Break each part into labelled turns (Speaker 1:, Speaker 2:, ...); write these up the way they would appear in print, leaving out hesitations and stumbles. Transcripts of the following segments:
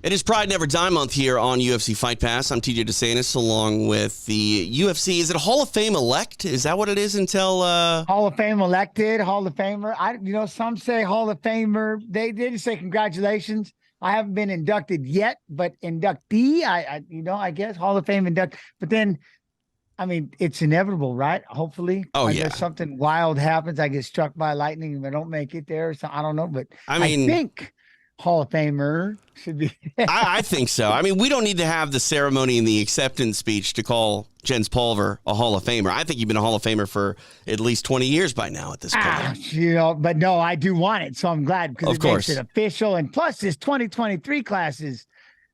Speaker 1: It is Pride Never Die Month here on UFC Fight Pass. I'm TJ DeSantis along with the UFC. Is it a Hall of Fame elect? Is that what it is until...
Speaker 2: Hall of Fame elected, Hall of Famer. Some say Hall of Famer. They just say congratulations. I haven't been inducted yet, but inductee, I guess Hall of Fame induct. But then, it's inevitable, right? Hopefully. Unless something wild happens, I get struck by lightning and I don't make it there. So I don't know, but I think Hall of Famer should be.
Speaker 1: I think so. We don't need to have the ceremony and the acceptance speech to call Jens Pulver a Hall of Famer. I think you've been a Hall of Famer for at least 20 years by now at this point.
Speaker 2: But no, I do want it. So I'm glad because it makes it official. And plus this 2023 class is,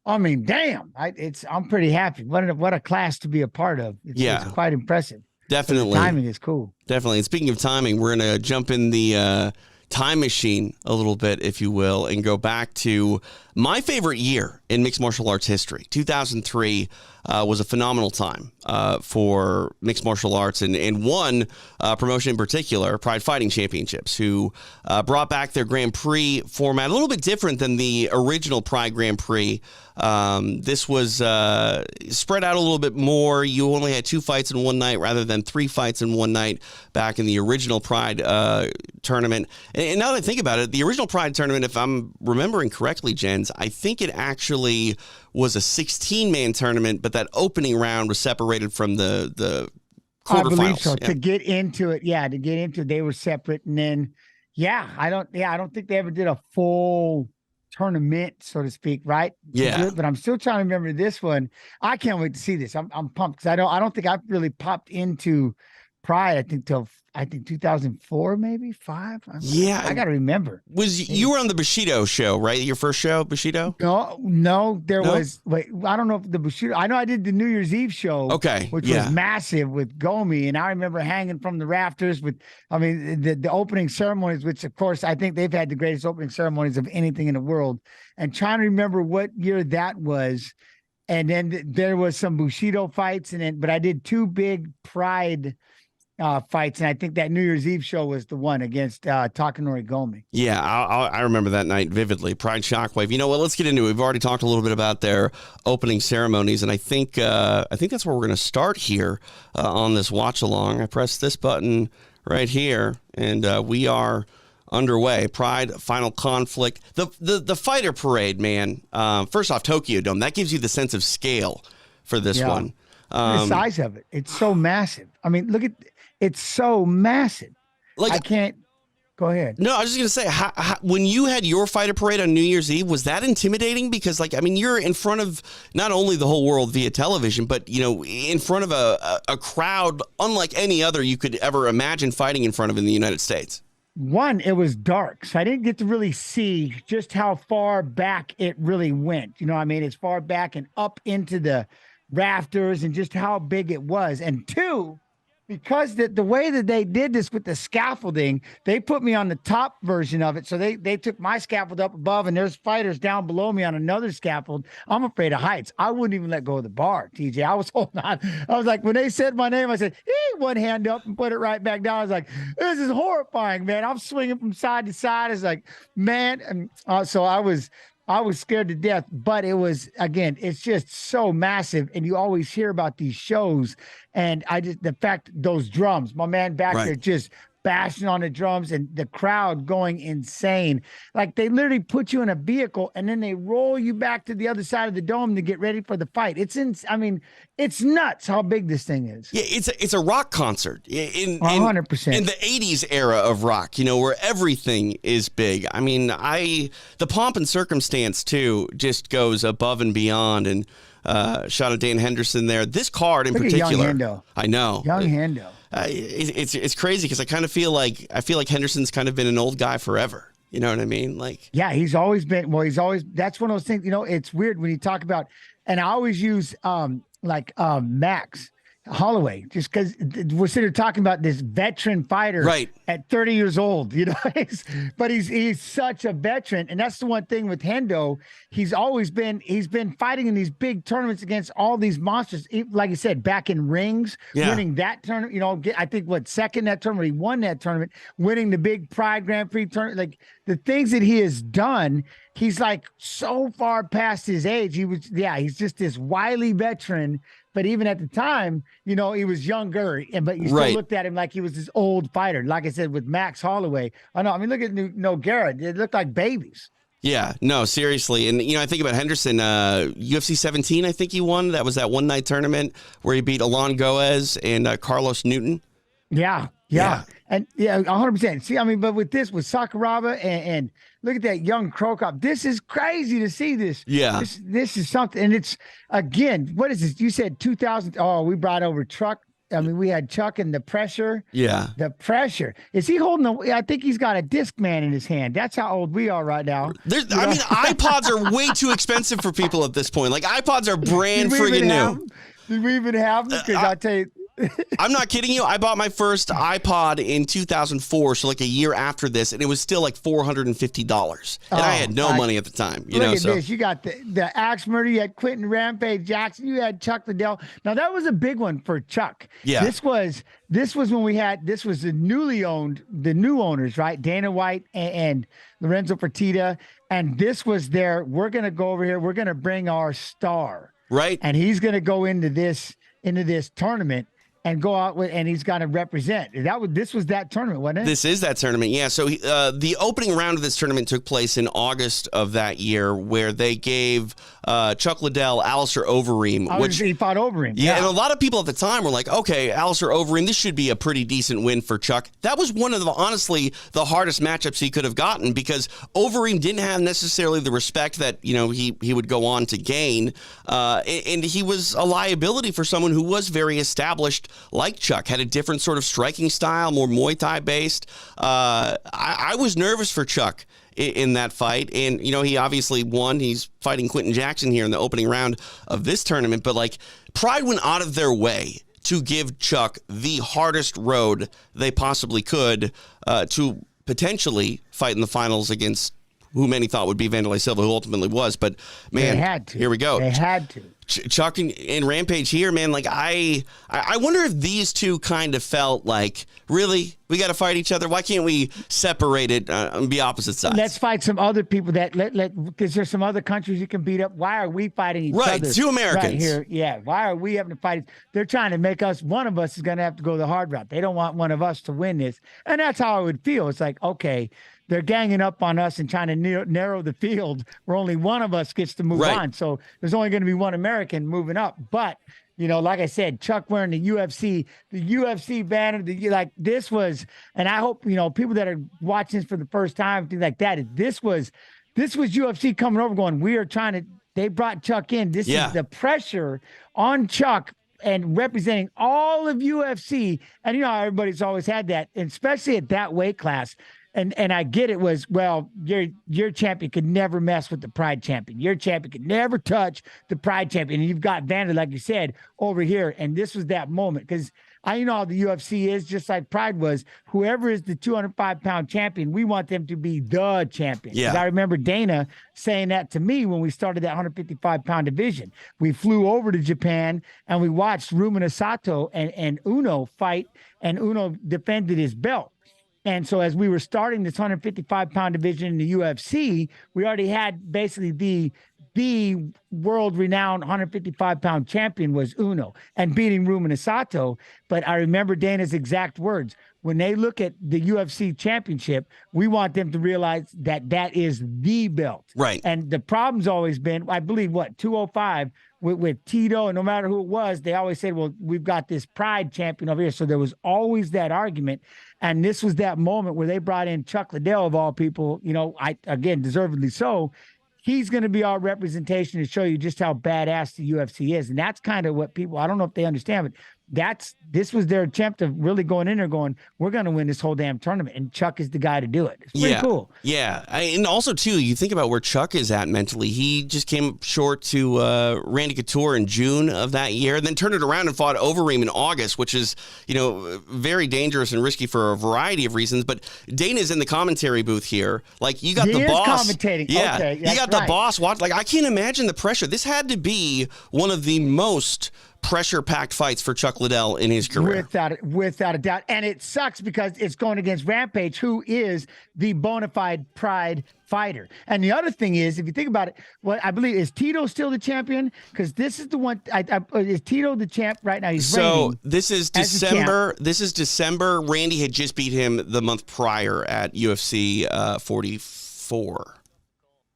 Speaker 2: damn, I'm pretty happy. What a class to be a part of. It's quite impressive.
Speaker 1: Definitely.
Speaker 2: The timing is cool.
Speaker 1: Definitely. And speaking of timing, we're going to jump in the time machine a little bit, if you will, and go back to my favorite year in mixed martial arts history. 2003 was a phenomenal time for mixed martial arts, and one promotion in particular, Pride Fighting Championships, who brought back their Grand Prix format, a little bit different than the original Pride Grand Prix. This was spread out a little bit more. You only had 2 fights in one night rather than 3 fights in one night back in the original Pride tournament. And now that I think about it, the original Pride tournament, if I'm remembering correctly, Jens, I think it actually was a 16-man tournament, but that opening round was separated from the quarterfinals.
Speaker 2: I believe so. Yeah. To get into it, they were separate. And then, I don't think they ever did a full tournament, so to speak, right?
Speaker 1: Yeah.
Speaker 2: But I'm still trying to remember this one. I can't wait to see this. I'm pumped because I don't think I've really popped into Pride, I think 2004, maybe 5. I got to remember.
Speaker 1: You were on the Bushido show, right? Your first show, Bushido?
Speaker 2: No, was, I don't know if the Bushido, I know I did the New Year's Eve show.
Speaker 1: Okay.
Speaker 2: Which was massive with Gomi. And I remember hanging from the rafters with, the opening ceremonies, which of course, I think they've had the greatest opening ceremonies of anything in the world. And trying to remember what year that was. And then there was some Bushido fights. But I did 2 big Pride fights, and I think that New Year's Eve show was the one against Takanori Gomi.
Speaker 1: Yeah, I remember that night vividly. Pride Shockwave. You know what? Let's get into it. We've already talked a little bit about their opening ceremonies, and I think that's where we're going to start here on this watch along. I press this button right here, and we are underway. Pride Final Conflict. The fighter parade, man. First off, Tokyo Dome. That gives you the sense of scale for this one.
Speaker 2: The size of it. It's so massive. Look at. It's so massive. I can't. Go ahead.
Speaker 1: No, I was just going to say, when you had your fighter parade on New Year's Eve, was that intimidating? Because, you're in front of not only the whole world via television, but, in front of a crowd unlike any other you could ever imagine fighting in front of in the United States.
Speaker 2: One, it was dark, so I didn't get to really see just how far back it really went. As far back and up into the rafters and just how big it was. And 2, because the way that they did this with the scaffolding, they put me on the top version of it. So they took my scaffold up above, and there's fighters down below me on another scaffold. I'm afraid of heights. I wouldn't even let go of the bar, TJ. I was holding on. I was like, when they said my name, I said, one hand up and put it right back down. I was like, this is horrifying, man. I'm swinging from side to side. It's like, man. And so I was scared to death, but it was, again, it's just so massive. And you always hear about these shows. And the fact, those drums, my man back there just bashing on the drums and the crowd going insane. Like they literally put you in a vehicle and then they roll you back to the other side of the dome to get ready for the fight. It's it's nuts how big this thing is.
Speaker 1: Yeah, it's a rock concert in
Speaker 2: 100%.
Speaker 1: In the 80s era of rock, where everything is big. The pomp and circumstance too just goes above and beyond. And shout out Dan Henderson there. This card in particular,
Speaker 2: young Hendo.
Speaker 1: I know,
Speaker 2: young Hendo.
Speaker 1: It's crazy because I kind of feel like Henderson's kind of been an old guy forever. You know what I mean?
Speaker 2: He's always been. Well, that's one of those things. It's weird when you talk about, and I always use Max, Holloway, just because we're sitting here talking about this veteran fighter
Speaker 1: Right.
Speaker 2: at 30 years old, but he's such a veteran. And that's the one thing with Hendo. He's been fighting in these big tournaments against all these monsters. Like you said, back in rings, winning that tournament, I think second that tournament, he won that tournament, winning the big Pride Grand Prix tournament. Like the things that he has done, he's like so far past his age. He's just this wily veteran. But even at the time, he was younger, but you still looked at him like he was this old fighter. Like I said, with Max Holloway. Oh, no, I mean, look at Nogueira. They look like babies.
Speaker 1: Yeah, no, seriously. And, I think about Henderson, UFC 17, I think he won. That was that one-night tournament where he beat Alon Goez and Carlos Newton.
Speaker 2: Yeah. And 100%. See, I mean, but with Sakuraba and look at that young Cro Cop. This is crazy to see this.
Speaker 1: Yeah.
Speaker 2: This is something. And it's, again, what is this? You said 2000. Oh, we brought over Chuck. I mean, we had Chuck and the pressure.
Speaker 1: Yeah.
Speaker 2: The pressure. Is he holding I think he's got a Discman in his hand. That's how old we are right now.
Speaker 1: I mean, iPods are way too expensive for people at this point. Like, iPods are brand friggin' new.
Speaker 2: Did we even have them? Because I'll tell you.
Speaker 1: I'm not kidding you. I bought my first iPod in 2004, so like a year after this, and it was still like $450. And I had no money at the time.
Speaker 2: Look at this. You got the Axe Murder, you had Quentin Rampage Jackson, you had Chuck Liddell. Now that was a big one for Chuck.
Speaker 1: Yeah.
Speaker 2: This was when this was the new owners, right? Dana White and Lorenzo Fertitta. And this was we're gonna go over here, we're gonna bring our star.
Speaker 1: Right.
Speaker 2: And he's gonna go into this tournament and go out and he's got to represent. This was that tournament, wasn't it?
Speaker 1: This is that tournament, yeah. So the opening round of this tournament took place in August of that year, where they gave Chuck Liddell Alistair Overeem.
Speaker 2: He fought Overeem.
Speaker 1: Yeah, and a lot of people at the time were like, okay, Alistair Overeem, this should be a pretty decent win for Chuck. That was one of honestly, the hardest matchups he could have gotten, because Overeem didn't have necessarily the respect that, he would go on to gain. And he was a liability for someone who was very established, like Chuck, had a different sort of striking style, more Muay Thai based. I was nervous for Chuck in that fight, and he obviously won. He's fighting Quentin Jackson here in the opening round of this tournament, but like Pride went out of their way to give Chuck the hardest road they possibly could to potentially fight in the finals against who many thought would be Vanderlei Silva, who ultimately was. But man,
Speaker 2: they had to.
Speaker 1: Here we go.
Speaker 2: They had to.
Speaker 1: Chuck and Rampage here, man. Like I wonder if these two kind of felt like, really, we got to fight each other. Why can't we separate it and be opposite sides?
Speaker 2: Let's fight some other people because there's some other countries you can beat up. Why are we fighting each other?
Speaker 1: Right, two Americans
Speaker 2: right here. Yeah. Why are we having to fight? They're trying to make us. One of us is going to have to go the hard route. They don't want one of us to win this, and that's how I would feel. It's like, okay, they're ganging up on us and trying to narrow the field where only one of us gets to move on. So there's only going to be one American moving up. But, like I said, Chuck wearing the UFC banner, this was, and I hope, people that are watching this for the first time, things like that, this was UFC coming over going, they brought Chuck in. This is the pressure on Chuck and representing all of UFC. And how everybody's always had that, and especially at that weight class. And I get it was, well, your champion could never mess with the Pride champion. Your champion could never touch the Pride champion. And you've got Vander, like you said, over here. And this was that moment, because I know how the UFC is, just like Pride was. Whoever is the 205-pound champion, we want them to be the champion.
Speaker 1: Yeah.
Speaker 2: I remember Dana saying that to me when we started that 155-pound division. We flew over to Japan and we watched Rumina Sato and Uno fight, and Uno defended his belt. And so as we were starting this 155-pound division in the UFC, we already had basically the world-renowned 155-pound champion was Uno, and beating Rumina Sato. But I remember Dana's exact words. When they look at the UFC championship, we want them to realize that is the belt.
Speaker 1: Right.
Speaker 2: And the problem's always been, I believe, 205 with Tito, and no matter who it was, they always said, well, we've got this Pride champion over here. So there was always that argument. And this was that moment where they brought in Chuck Liddell, of all people, again, deservedly so. He's going to be our representation to show you just how badass the UFC is. And that's kind of what people, I don't know if they understand, but this was their attempt of really going in there going, we're going to win this whole damn tournament. And Chuck is the guy to do it. It's pretty cool.
Speaker 1: Yeah. And also, too, you think about where Chuck is at mentally. He just came up short to Randy Couture in June of that year, then turned it around and fought Overeem in August, which is, very dangerous and risky for a variety of reasons. But Dana's in the commentary booth here. Like, you got the boss.
Speaker 2: Commentating.
Speaker 1: Yeah.
Speaker 2: Okay,
Speaker 1: you got the boss watch. Like, I can't imagine the pressure. This had to be one of the most pressure-packed fights for Chuck Liddell in his career.
Speaker 2: Without a doubt. And it sucks because it's going against Rampage, who is the bona fide Pride fighter. And the other thing is, if you think about it, I believe, is Tito still the champion? Because this is the one, is Tito the champ right now? He's reigning.
Speaker 1: This is December. This is December. Randy had just beat him the month prior at UFC 44.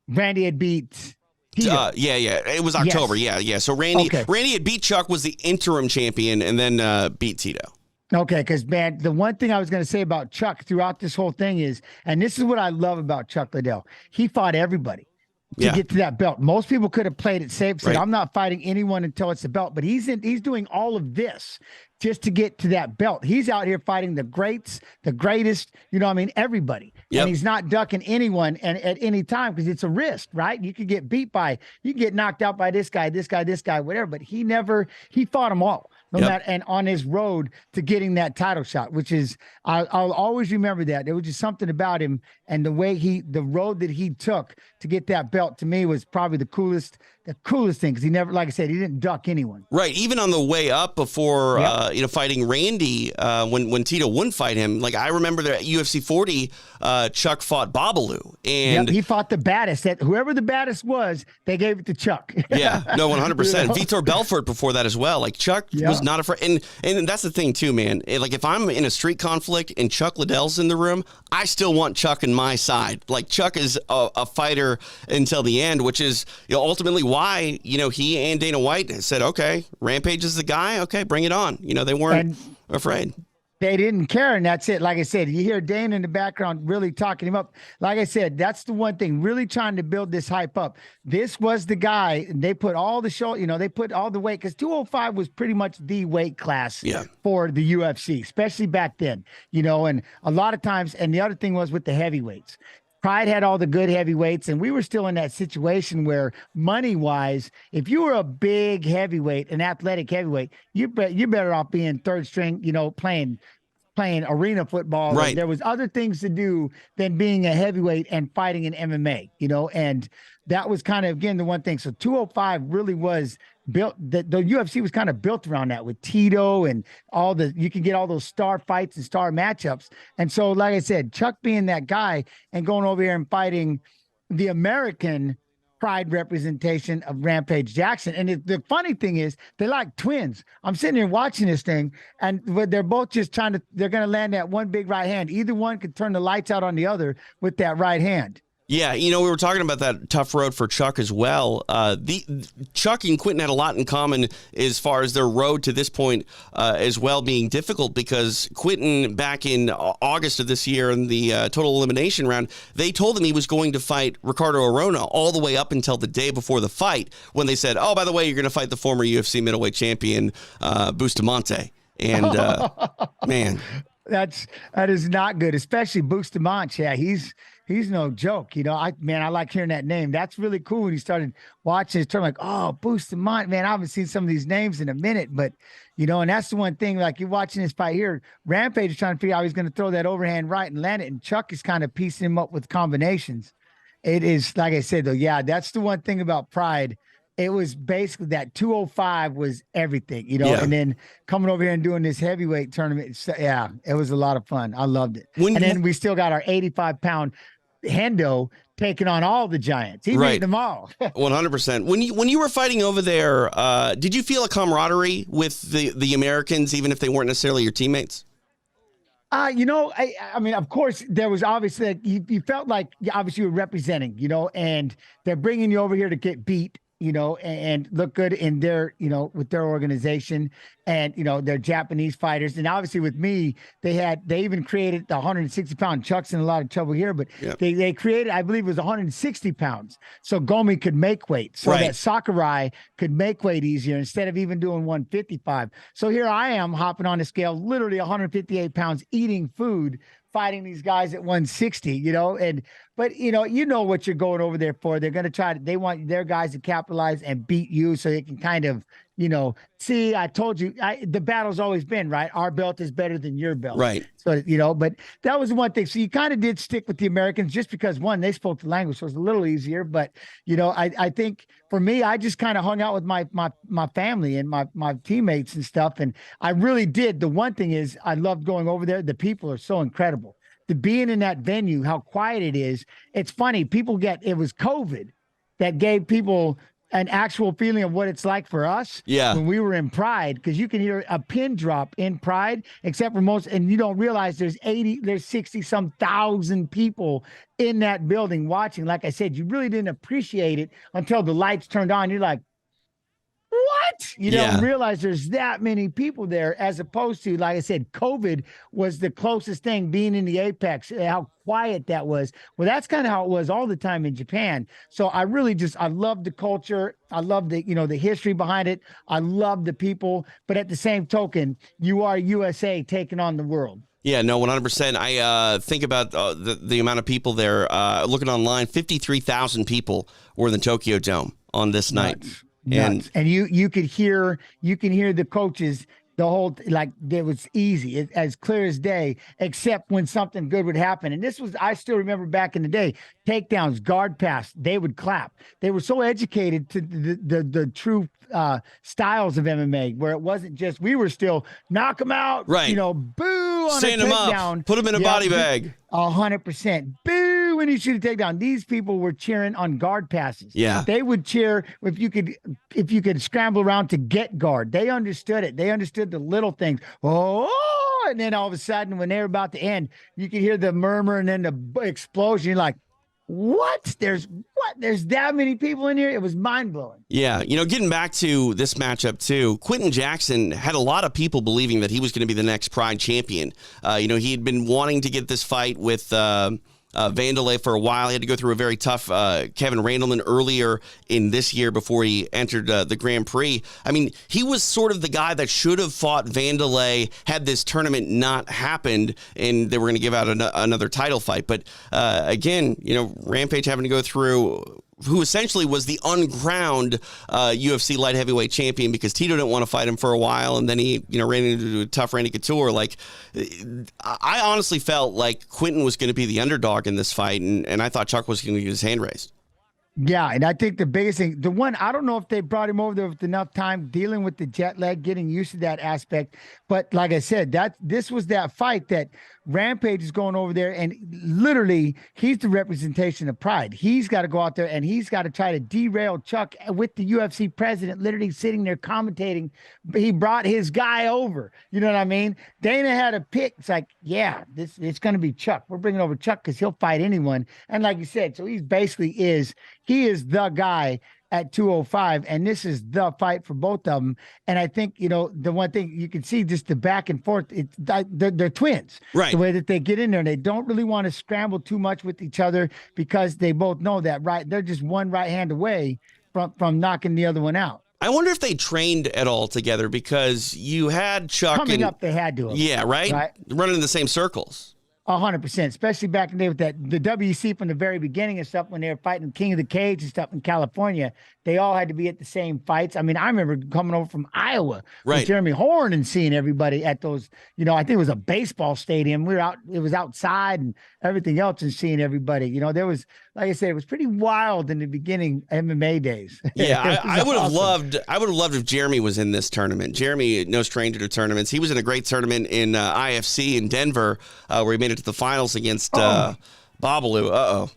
Speaker 2: Randy had beat...
Speaker 1: It was October.
Speaker 2: Yes.
Speaker 1: Yeah. So Randy had beat Chuck, was the interim champion, and then beat Tito.
Speaker 2: Okay, because, man, the one thing I was going to say about Chuck throughout this whole thing is, and this is what I love about Chuck Liddell, he fought everybody to get to that belt. Most people could have played it safe, said, I'm not fighting anyone until it's the belt, but he's doing all of this just to get to that belt. He's out here fighting the greats, the greatest, everybody. Yep. And he's not ducking anyone at any time because it's a risk, right? You could get you can get knocked out by this guy, whatever, but he fought them all. No matter, and on his road to getting that title shot, which is, I'll always remember that. There was just something about him and the way the road that he took to get that belt, to me, was probably the coolest thing, because he never, like I said, he didn't duck anyone.
Speaker 1: Right. Even on the way up before, fighting Randy, when Tito wouldn't fight him, like, I remember that at UFC 40, Chuck fought Babalu. And
Speaker 2: he fought the baddest. Whoever the baddest was, they gave it to Chuck.
Speaker 1: Yeah, no, 100%. Vitor Belfort before that as well. Like, Chuck was not afraid. And that's the thing, too, man. Like, if I'm in a street conflict and Chuck Liddell's in the room, I still want Chuck in my side. Like, Chuck is a fighter until the end, which is ultimately why, he and Dana White said, okay, Rampage is the guy. Okay, bring it on. They weren't afraid.
Speaker 2: They didn't care, and that's it. Like I said, you hear Dana in the background really talking him up. Like I said, that's the one thing, really trying to build this hype up. This was the guy, and they put all the show, they put all the weight, because 205 was pretty much the weight class for the UFC, especially back then, and a lot of times, and the other thing was with the heavyweights. Pride had all the good heavyweights, and we were still in that situation where, money-wise, if you were a big heavyweight, an athletic heavyweight, you're better off being third string, playing arena football.
Speaker 1: Right.
Speaker 2: There was other things to do than being a heavyweight and fighting in MMA, and that was kind of, again, the one thing. So 205 really was built, the UFC was kind of built around that, with Tito and you can get all those star fights and star matchups. And so, like I said, Chuck being that guy and going over here and fighting the American Pride representation of Rampage Jackson. And the funny thing is, they're like twins. I'm sitting here watching this thing, and they're both just they're going to land that one big right hand. Either one could turn the lights out on the other with that right hand.
Speaker 1: Yeah, we were talking about that tough road for Chuck as well. Chuck and Quentin had a lot in common as far as their road to this point as well being difficult, because Quentin, back in August of this year in the total elimination round, they told him he was going to fight Ricardo Arona all the way up until the day before the fight, when they said, oh, by the way, you're going to fight the former UFC middleweight champion, Bustamante. And, man.
Speaker 2: That is not good, especially Bustamante. Yeah, he's no joke. I like hearing that name. That's really cool. When you started watching his term, like, oh, Bustamante, man, I haven't seen some of these names in a minute, but, and that's the one thing, like, you're watching this fight here, Rampage is trying to figure out how he's going to throw that overhand right and land it, and Chuck is kind of piecing him up with combinations. It is, like I said, though, yeah, that's the one thing about Pride. It was basically that 205 was everything, and then coming over here and doing this heavyweight tournament. It was a lot of fun. I loved it. Then we still got our 85-pound Hendo taking on all the giants. He beat them all.
Speaker 1: 100%. When you were fighting over there, did you feel a camaraderie with the Americans, even if they weren't necessarily your teammates?
Speaker 2: I mean, of course, there was obviously, you felt like, obviously, you were representing, and they're bringing you over here to get beat, and look good in their, with their organization. and they're Japanese fighters. And obviously with me, they even created the 160-pound. Chuck's in a lot of trouble here, but they created, I believe it was 160 pounds, so Gomi could make weight, so that Sakurai could make weight easier instead of even doing 155. So here I am hopping on the scale, literally 158 pounds, eating food, fighting these guys at 160, but what you're going over there for. They're going to they want their guys to capitalize and beat you so they can kind of, see, I told you, the battle's always been, right? Our belt is better than your belt.
Speaker 1: Right.
Speaker 2: So, but that was one thing. So you kind of did stick with the Americans just because, one, they spoke the language, so it was a little easier. But, I think for me, I just kind of hung out with my family and my teammates and stuff. And I really did. The one thing is I loved going over there. The people are so incredible. The being in that venue, how quiet it is. It's funny. It was COVID that gave people an actual feeling of what it's like for us when we were in Pride, because you can hear a pin drop in Pride, except for and you don't realize there's 60 some thousand people in that building watching. Like I said, you really didn't appreciate it until the lights turned on. You're like, what? You don't realize there's that many people there, as opposed to, like I said, COVID was the closest thing, being in the Apex, how quiet that was. Well, that's kind of how it was all the time in Japan. So I really I love the culture. I love the history behind it. I love the people. But at the same token, you are USA taking on the world.
Speaker 1: Yeah, no, 100%. I think about the amount of people there. Looking online, 53,000 people were in the Tokyo Dome on this night.
Speaker 2: And you can hear the coaches, the whole, like, it was easy, as clear as day, except when something good would happen. And I still remember back in the day, takedowns, guard pass, they would clap. They were so educated to the true styles of MMA, where it wasn't just, we were still knock them out, boo on
Speaker 1: stand
Speaker 2: a
Speaker 1: them
Speaker 2: takedown.
Speaker 1: Up, put them in a body bag.
Speaker 2: 100%. Boo when you shoot a takedown. These people were cheering on guard passes.
Speaker 1: Yeah.
Speaker 2: They would cheer if you could scramble around to get guard. They understood it. They understood the little things. Oh, and then all of a sudden when they were about to end, you could hear the murmur and then the explosion. You're like, what? There's that many people in here? It was mind-blowing.
Speaker 1: Yeah, getting back to this matchup too, Quentin Jackson had a lot of people believing that he was going to be the next Pride champion. He had been wanting to get this fight with Vanderlei for a while. He had to go through a very tough Kevin Randleman earlier in this year before he entered the Grand Prix. I mean, he was sort of the guy that should have fought Vanderlei had this tournament not happened and they were going to give out another title fight. But again, Rampage having to go through who essentially was the uncrowned UFC light heavyweight champion because Tito didn't want to fight him for a while, and then he, ran into a tough Randy Couture. Like, I honestly felt like Quentin was going to be the underdog in this fight, and I thought Chuck was going to get his hand raised.
Speaker 2: Yeah, and I think the biggest thing, the one, I don't know if they brought him over there with enough time dealing with the jet lag, getting used to that aspect. But like I said, this was that fight that Rampage is going over there, and literally he's the representation of Pride. He's got to go out there and he's got to try to derail Chuck with the UFC president literally sitting there commentating. He brought his guy over. You know what I mean? Dana had a pick. It's like, yeah, it's going to be Chuck. We're bringing over Chuck because he'll fight anyone. And like you said, so he is the guy at 205, and this is the fight for both of them. And I think, the one thing you can see, just the back and forth, they're twins.
Speaker 1: Right.
Speaker 2: The way that they get in there, and they don't really want to scramble too much with each other because they both know that, right? They're just one right hand away from knocking the other one out.
Speaker 1: I wonder if they trained at all together, because you had Chuck
Speaker 2: coming up, they had to.
Speaker 1: Yeah, right? Running in the same circles.
Speaker 2: 100%, especially back in the day with the WC from the very beginning and stuff, when they were fighting King of the Cage and stuff in California. They all had to be at the same fights. I mean, I remember coming over from Iowa with Jeremy Horn and seeing everybody at those, I think it was a baseball stadium. It was outside and everything else, and seeing everybody. There was, like I said, it was pretty wild in the beginning MMA days.
Speaker 1: Yeah, I would have loved if Jeremy was in this tournament. Jeremy, no stranger to tournaments. He was in a great tournament in IFC in Denver, where he made it to the finals against Babalu. Uh-oh.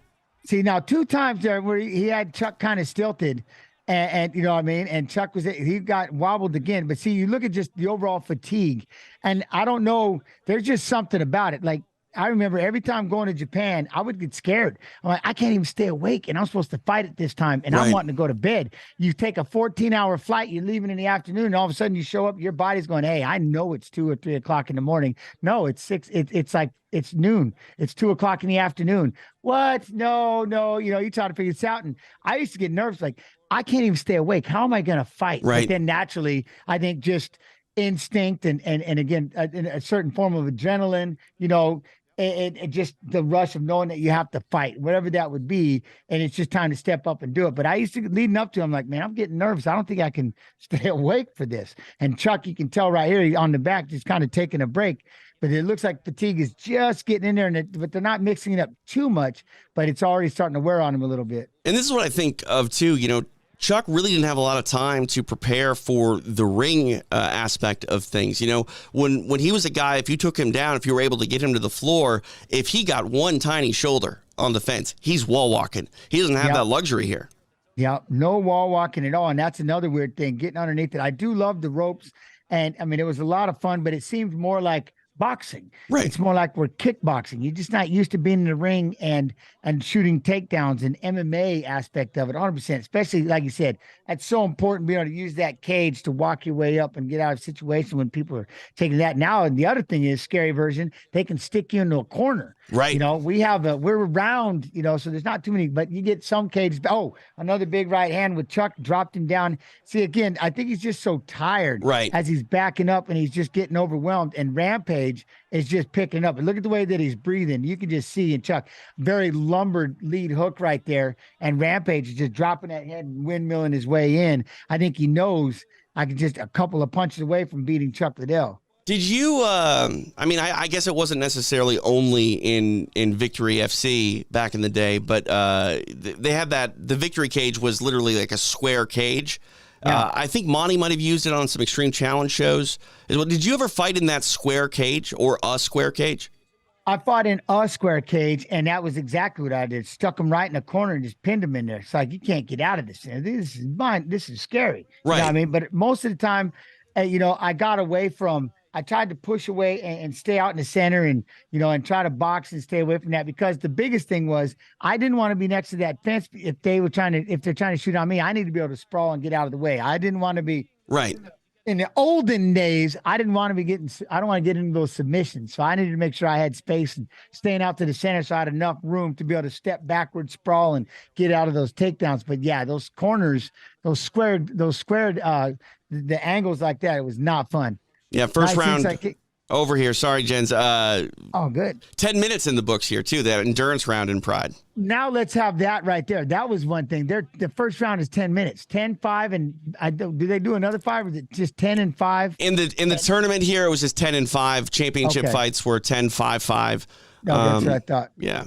Speaker 1: See, now 2 times there where he had Chuck kind of stilted, and you know what I mean? And Chuck he got wobbled again. But see, you look at just the overall fatigue, and I don't know, there's just something about it. Like,
Speaker 2: I remember every time going to Japan, I would get scared. I'm like, I can't even stay awake, and I'm supposed to fight at this time, and I'm wanting to go to bed. You take a 14-hour flight, you're leaving in the afternoon, and all of a sudden you show up, your body's going, hey, I know it's 2 or 3 o'clock in the morning. No, it's 6. It's like it's noon. It's 2 o'clock in the afternoon. What? No. You try to figure this out. And I used to get nervous, like, I can't even stay awake. How am I going to fight?
Speaker 1: Right.
Speaker 2: But then naturally, I think just instinct and again, a certain form of adrenaline, it just the rush of knowing that you have to fight, whatever that would be. And it's just time to step up and do it. But I used to, leading up to, I'm like, man, I'm getting nervous. I don't think I can stay awake for this. And Chuck, you can tell right here on the back, just kind of taking a break. But it looks like fatigue is just getting in there, but they're not mixing it up too much, but it's already starting to wear on him a little bit.
Speaker 1: And this is what I think of too, Chuck really didn't have a lot of time to prepare for the ring aspect of things. When he was a guy, if you took him down, if you were able to get him to the floor, if he got one tiny shoulder on the fence, he's wall walking. He doesn't have that luxury here.
Speaker 2: Yeah, no wall walking at all. And that's another weird thing, getting underneath it. I do love the ropes. And I mean, it was a lot of fun, but it seemed more like boxing.
Speaker 1: Right.
Speaker 2: It's more like we're kickboxing. You're just not used to being in the ring and shooting takedowns and MMA aspect of it 100%, especially like you said, that's so important being able to use that cage to walk your way up and get out of situations when people are taking that. Now, and the other thing is scary version, they can stick you into a corner.
Speaker 1: Right.
Speaker 2: We're round, so there's not too many, but you get some cages. Oh, another big right hand with Chuck dropped him down. See, again, I think he's just so tired as he's backing up and he's just getting overwhelmed, and Rampage is just picking up. And look at the way that he's breathing. You can just see, and Chuck, very lumbered lead hook right there. And Rampage is just dropping that head and windmilling his way in. I think he knows I can just a couple of punches away from beating Chuck Liddell.
Speaker 1: Did you, I guess it wasn't necessarily only in Victory FC back in the day, but they had the Victory cage was literally like a square cage. Yeah. I think Monty might have used it on some Extreme Challenge shows. Did you ever fight in that square cage or a square cage?
Speaker 2: I fought in a square cage, and that was exactly what I did. Stuck him right in a corner and just pinned him in there. It's like, you can't get out of this. This is mine. This is scary.
Speaker 1: Right.
Speaker 2: You know what I mean? But most of the time, I got away from, I tried to push away and stay out in the center and try to box and stay away from that, because the biggest thing was I didn't want to be next to that fence. If they're trying to shoot on me, I need to be able to sprawl and get out of the way. I didn't want to be
Speaker 1: right.
Speaker 2: In the olden days, I don't want to get into those submissions. So I needed to make sure I had space and staying out to the center, so I had enough room to be able to step backwards, sprawl, and get out of those takedowns. But yeah, those corners, those squared, the angles like that, it was not fun.
Speaker 1: Yeah, first round over here. Sorry, Jens.
Speaker 2: Good.
Speaker 1: 10 minutes in the books here, too, that endurance round in Pride.
Speaker 2: Now let's have that right there. That was one thing. The first round is 10 minutes. 10-5, and do they do another 5, or is it just 10 and 5?
Speaker 1: In the tournament here, it was just 10 and 5. Championship fights were 10-5-5.
Speaker 2: That's what I thought.
Speaker 1: Yeah.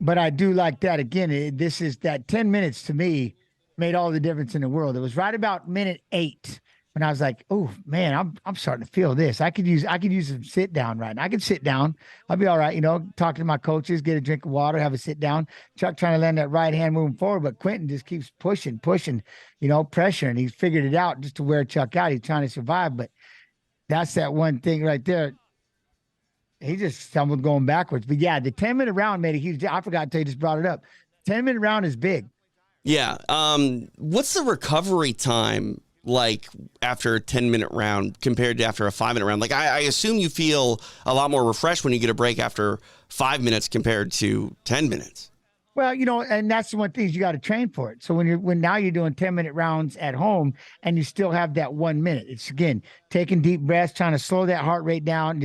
Speaker 2: But I do like that. Again, this is that 10 minutes to me made all the difference in the world. It was right about minute 8. And I was like, oh man, I'm starting to feel this. I could use some sit down right now. I could sit down. I'll be all right. Talk to my coaches, get a drink of water, have a sit down. Chuck trying to land that right hand moving forward, but Quentin just keeps pushing, pressure. And he's figured it out just to wear Chuck out. He's trying to survive. But that's that one thing right there. He just stumbled going backwards. But yeah, the 10-minute round made a huge deal. I forgot to tell you, just brought it up. 10-minute round is big.
Speaker 1: Yeah. What's the recovery time like after a 10-minute round compared to after a 5-minute round? Like, I assume you feel a lot more refreshed when you get a break after 5 minutes compared to 10 minutes.
Speaker 2: Well, and that's the one thing, you got to train for it. So when now you're doing 10-minute rounds at home and you still have that 1 minute, it's again, taking deep breaths, trying to slow that heart rate down.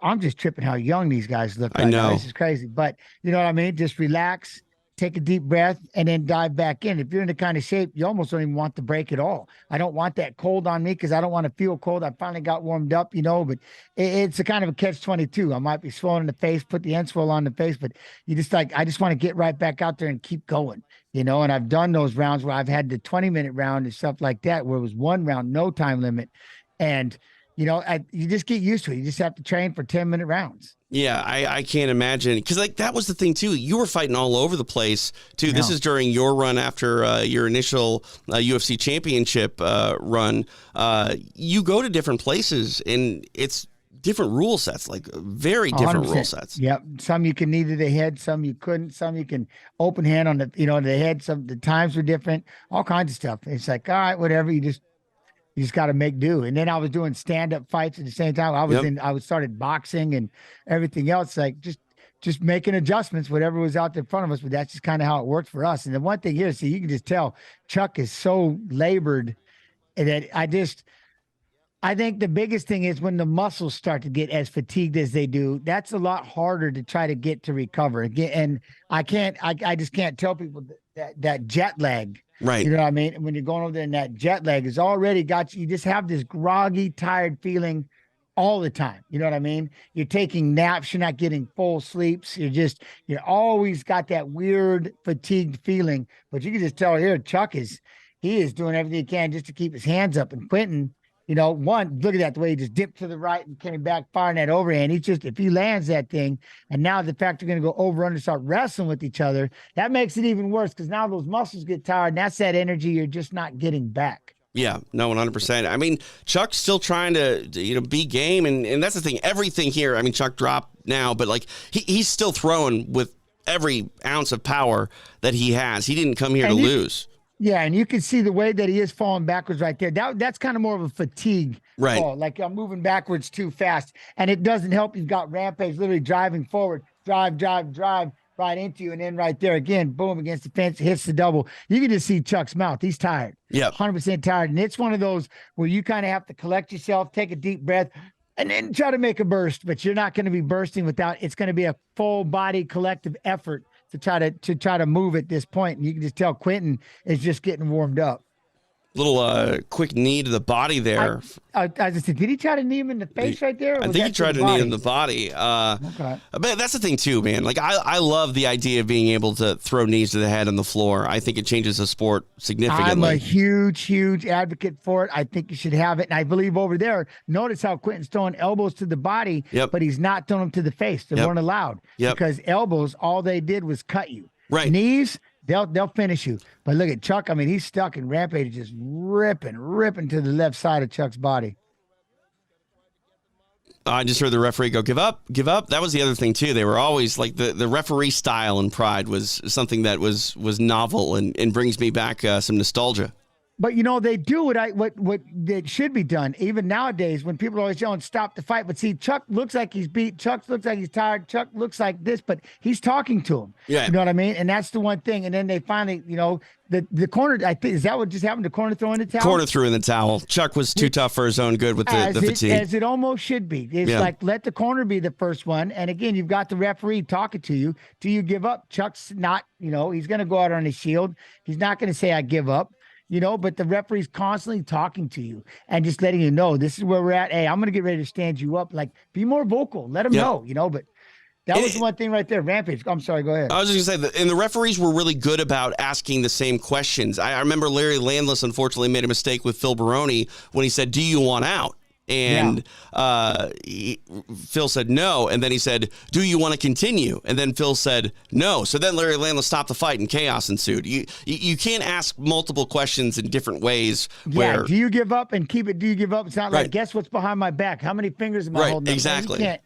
Speaker 2: I'm just tripping how young these guys look.
Speaker 1: I know.
Speaker 2: Now. This is crazy, but you know what I mean? Just relax. Take a deep breath and then dive back in. If you're in the kind of shape, you almost don't even want the break at all. I don't want that cold on me because I don't want to feel cold. I finally got warmed up, but it's a kind of a catch-22. I might be swollen in the face, put the N-Swell on the face, but I just want to get right back out there and keep going, and I've done those rounds where I've had the 20-minute round and stuff like that, where it was one round, no time limit. And, you just get used to it. You just have to train for 10-minute rounds.
Speaker 1: Yeah, I can't imagine, because that was the thing too. You were fighting all over the place too. Yeah. This is during your run after your initial UFC championship run. You go to different places, and it's different rule sets, like very different
Speaker 2: 100%.
Speaker 1: rule sets.
Speaker 2: Yep. Some you can knee to the head, some you couldn't, some you can open hand on the, the head. Some the times were different, all kinds of stuff. It's like, all right, whatever. You just got to make do. And then I was doing stand-up fights at the same time. I started boxing and everything else, like just making adjustments, whatever was out there in front of us. But that's just kind of how it worked for us. And the one thing here, see, you can just tell Chuck is so labored that I think the biggest thing is when the muscles start to get as fatigued as they do, that's a lot harder to try to get to recover. And I just can't tell people that jet lag.
Speaker 1: Right.
Speaker 2: You know what I mean? When you're going over there and that jet lag has already got you just have this groggy, tired feeling all the time. You know what I mean? You're taking naps, you're not getting full sleeps. You're always got that weird fatigued feeling. But you can just tell here, Chuck is doing everything he can just to keep his hands up. And Quentin, one, look at that, the way he just dipped to the right and came back firing that overhand. If he lands that thing, and now the fact they're going to go over and start wrestling with each other, that makes it even worse because now those muscles get tired, and that's that energy you're just not getting back.
Speaker 1: Yeah, no, 100%. I mean, Chuck's still trying to be game, and that's the thing. Everything here, I mean, Chuck dropped now, but like he's still throwing with every ounce of power that he has. He didn't come here to lose.
Speaker 2: Yeah, and you can see the way that he is falling backwards right there. That's kind of more of a fatigue fall. Like I'm moving backwards too fast, and it doesn't help. You've got Rampage literally driving forward, drive right into you, and then right there again, boom, against the fence, hits the double. You can just see Chuck's mouth. He's tired.
Speaker 1: Yeah,
Speaker 2: 100% tired, and it's one of those where you kind of have to collect yourself, take a deep breath, and then try to make a burst. But you're not going to be bursting without. It's going to be a full body collective effort to try to move at this point. And you can just tell Quentin is just getting warmed up.
Speaker 1: Little quick knee to the body there.
Speaker 2: I just said, did he try to knee him in the face right there?
Speaker 1: I think he tried to knee him in the body.
Speaker 2: Okay.
Speaker 1: But that's the thing too, man. Like I love the idea of being able to throw knees to the head on the floor. I think it changes the sport significantly.
Speaker 2: I'm a huge advocate for it. I think you should have it. And I believe over there, notice how Quentin's throwing elbows to the body, but he's not throwing them to the face. They weren't allowed because elbows, all they did was cut you.
Speaker 1: Right.
Speaker 2: Knees, they'll finish you. But look at Chuck. I mean, he's stuck, and Rampage is just ripping to the left side of Chuck's body.
Speaker 1: I just heard the referee go, give up. That was the other thing, too. They were always like the referee style and pride was something that was novel and brings me back some nostalgia.
Speaker 2: But, they do what that should be done. Even nowadays, when people are always yelling, stop the fight. But see, Chuck looks like he's beat. Chuck looks like he's tired. Chuck looks like this, but he's talking to him.
Speaker 1: Yeah.
Speaker 2: You know what I mean? And that's the one thing. And then they finally, the corner, I think, is that what just happened? The corner threw in the towel?
Speaker 1: Corner threw in the towel. Chuck was too tough for his own good with the fatigue.
Speaker 2: As it almost should be. It's like, let the corner be the first one. And again, you've got the referee talking to you. Do you give up? Chuck's not, he's going to go out on his shield. He's not going to say, I give up. But the referee's constantly talking to you and just letting you know, this is where we're at. Hey, I'm going to get ready to stand you up. Like, be more vocal. Let them know, but that was the one thing right there. Rampage. I'm sorry. Go ahead.
Speaker 1: I was just going to say, and the referees were really good about asking the same questions. I remember Larry Landless, unfortunately, made a mistake with Phil Baroni when he said, do you want out? And Phil said no, and then he said, do you want to continue? And then Phil said no. So then Larry Landless stopped the fight and chaos ensued. You can't ask multiple questions in different ways.
Speaker 2: Yeah, do you give up and keep it? Do you give up? It's not like, guess what's behind my back? How many fingers am I holding?
Speaker 1: Exactly.
Speaker 2: You can't,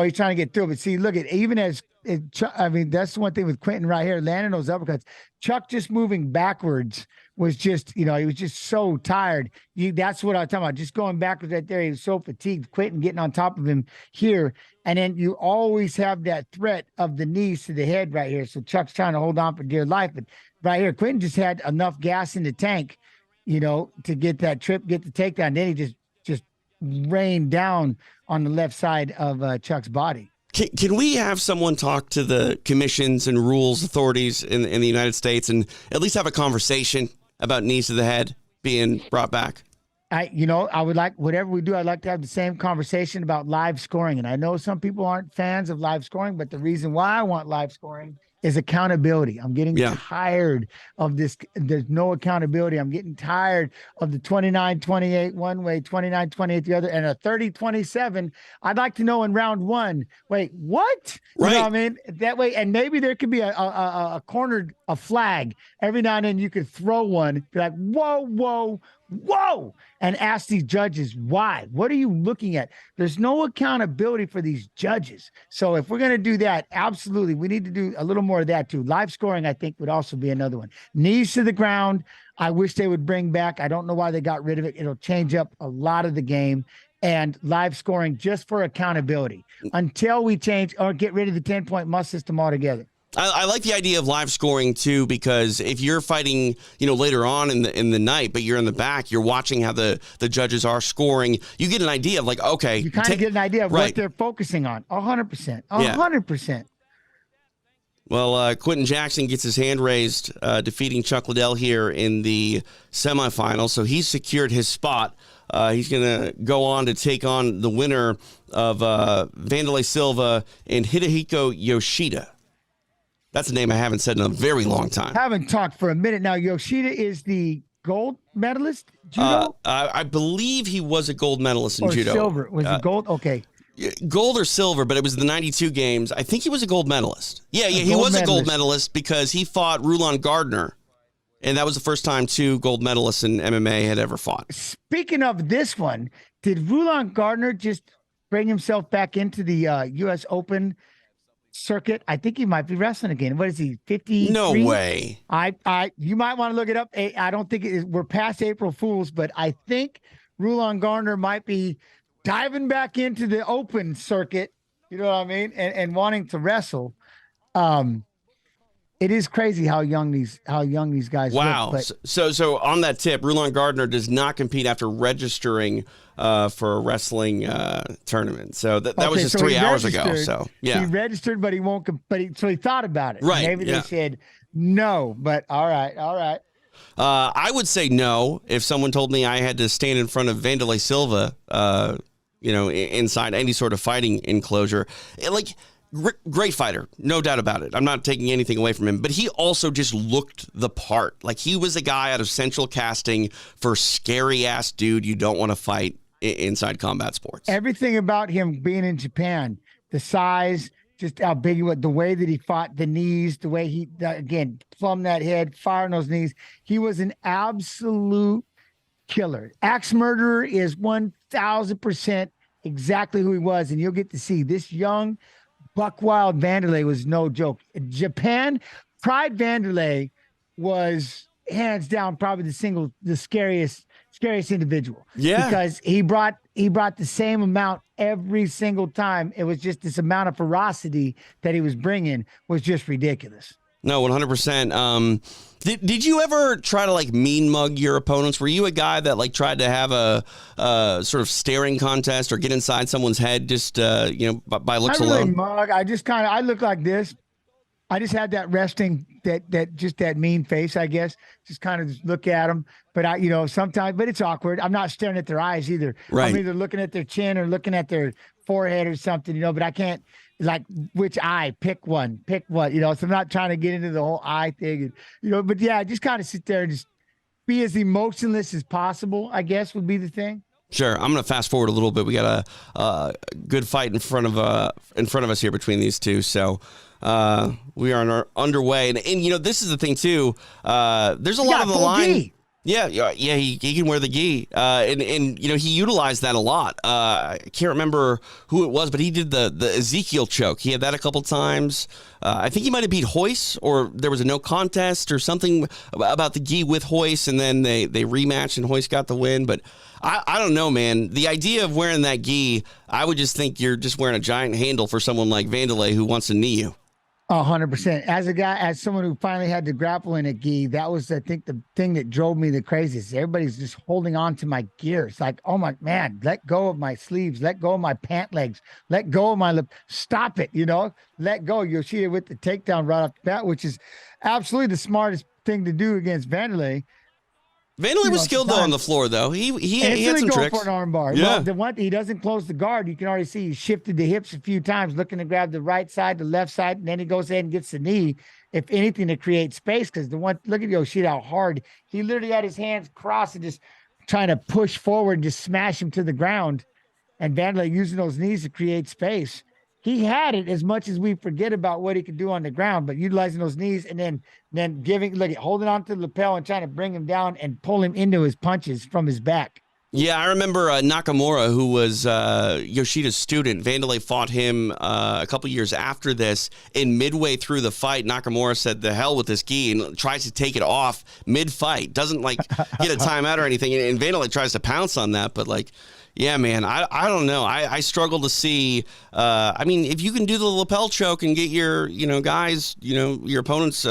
Speaker 2: he's trying to get through. But see, look at, even that's the one thing with Quentin right here, landing those uppercuts. Chuck just moving backwards was just, he was just so tired. That's what I was talking about. Just going backwards right there. He was so fatigued. Quentin getting on top of him here. And then you always have that threat of the knees to the head right here. So Chuck's trying to hold on for dear life. But right here, Quentin just had enough gas in the tank, to get that trip, get the takedown. Then he just rained down on the left side of Chuck's body.
Speaker 1: Can we have someone talk to the commissions and rules authorities in the United States and at least have a conversation about knees to the head being brought back?
Speaker 2: I would like, whatever we do, I'd like to have the same conversation about live scoring. And I know some people aren't fans of live scoring, but the reason why I want live scoring is accountability. I'm getting tired of this. There's no accountability. I'm getting tired of the 29-28 one way, 29-28 the other, and a 30-27. I'd like to know in round one, wait, what?
Speaker 1: Right.
Speaker 2: You know what I mean? That way, and maybe there could be a cornered, a flag. Every now and then you could throw one, be like, whoa, whoa, and ask these judges why. What are you looking at? There's no accountability for these judges. So if we're going to do that, absolutely, we need to do a little more of that too. Live scoring, I think, would also be another one. Knees to the ground. I wish they would bring back. I don't know why they got rid of it. It'll change up a lot of the game. And live scoring just for accountability until we change or get rid of the 10-point must system altogether.
Speaker 1: I like the idea of live scoring too, because if you're fighting, later on in the night, but you're in the back, you're watching how the judges are scoring. You get an idea of okay,
Speaker 2: you kind of get an idea of what they're focusing on. 100%, 100%.
Speaker 1: Well, Quentin Jackson gets his hand raised, defeating Chuck Liddell here in the semifinals, so he's secured his spot. He's going to go on to take on the winner of Wanderlei Silva and Hidehiko Yoshida. That's a name I haven't said in a very long time.
Speaker 2: Haven't talked for a minute now. Yoshida is the gold medalist, judo?
Speaker 1: I believe he was a gold medalist in judo.
Speaker 2: Silver. Was he gold? Okay.
Speaker 1: Gold or silver, but it was the 92 games. I think he was a gold medalist. Yeah, he was a gold medalist because he fought Rulon Gardner. And that was the first time 2 gold medalists in MMA had ever fought.
Speaker 2: Speaking of this one, did Rulon Gardner just bring himself back into the U.S. Open circuit? I think he might be wrestling again. What is he, 53?
Speaker 1: No way.
Speaker 2: You might want to look it up. I don't think we're past April Fools, but I think Rulon Gardner might be diving back into the Open circuit, you know what I mean, and wanting to wrestle. It is crazy how young these guys
Speaker 1: wow.
Speaker 2: look.
Speaker 1: So on that tip, Rulon Gardner does not compete after registering for a wrestling tournament. So that was just 3 hours ago. So yeah,
Speaker 2: he registered, but he won't. So he thought about it.
Speaker 1: Right.
Speaker 2: Maybe they said no, but all right.
Speaker 1: I would say no if someone told me I had to stand in front of Wanderlei Silva, inside any sort of fighting enclosure. Great fighter, no doubt about it. I'm not taking anything away from him, but he also just looked the part. He was a guy out of Central Casting for scary ass dude you don't want to fight inside combat sports.
Speaker 2: Everything about him being in Japan, the size, just how big he was, the way that he fought, the knees, the way he, again, plumbed that head, firing those knees. He was an absolute killer. Axe Murderer is 1,000% exactly who he was, and you'll get to see this young buck wild Wanderlei was no joke. Japan, Pride Wanderlei was hands down probably the scariest individual. Yeah. Because he brought the same amount every single time. It was just this amount of ferocity that he was bringing was just ridiculous.
Speaker 1: No, 100%. Did you ever try to mean mug your opponents? Were you a guy that tried to have a sort of staring contest or get inside someone's head just by looks alone?
Speaker 2: I really mug. I look like this. I just had that resting that mean face, I guess. Just kind of look at them. But sometimes, but it's awkward. I'm not staring at their eyes either. Right. I'm either looking at their chin or looking at their forehead or something, but I can't. Which eye, pick one, so I'm not trying to get into the whole eye thing, but yeah, just kind of sit there and just be as emotionless as possible, I guess would be the thing.
Speaker 1: Sure. I'm going to fast forward a little bit. We got a good fight in front of us here between these two. So we are underway. And this is the thing too. There's a lot of the line. Gi. Yeah, he can wear the gi, and he utilized that a lot. I can't remember who it was, but he did the Ezekiel choke. He had that a couple times. I think he might have beat Hoyce, or there was a no contest or something about the gi with Hoyce, and then they rematched and Hoyce got the win. But I don't know, man. The idea of wearing that gi, I would just think you're just wearing a giant handle for someone like Wanderlei who wants to knee you.
Speaker 2: 100%. As someone who finally had to grapple in a gi, that was, I think, the thing that drove me the craziest. Everybody's just holding on to my gear. It's like, oh my man, let go of my sleeves, let go of my pant legs, let go of my lip. Stop it, let go. Yoshida with the takedown right off the bat, which is absolutely the smartest thing to do against Wanderlei.
Speaker 1: Wanderlei was skilled though on the floor though. He had some tricks.
Speaker 2: For an arm bar. Yeah. Well, the one he doesn't close the guard. You can already see he shifted the hips a few times, looking to grab the right side, the left side, and then he goes ahead and gets the knee. If anything, to create space, because look at Yoshida how hard he literally had his hands crossed and just trying to push forward and just smash him to the ground. And Wanderlei using those knees to create space. he had it as much as we forget about what he could do on the ground, but utilizing those knees and then holding on to the lapel and trying to bring him down and pull him into his punches from his back.
Speaker 1: Yeah, I remember Nakamura, who was Yoshida's student. Vanderlei fought him a couple years after this. And midway through the fight, Nakamura said, "The hell with this gi," and tries to take it off mid-fight. Doesn't like get a timeout or anything. And Vanderlei tries to pounce on that, but like, yeah, man, I don't know. I struggle to see. I mean, if you can do the lapel choke and get your guys, your opponents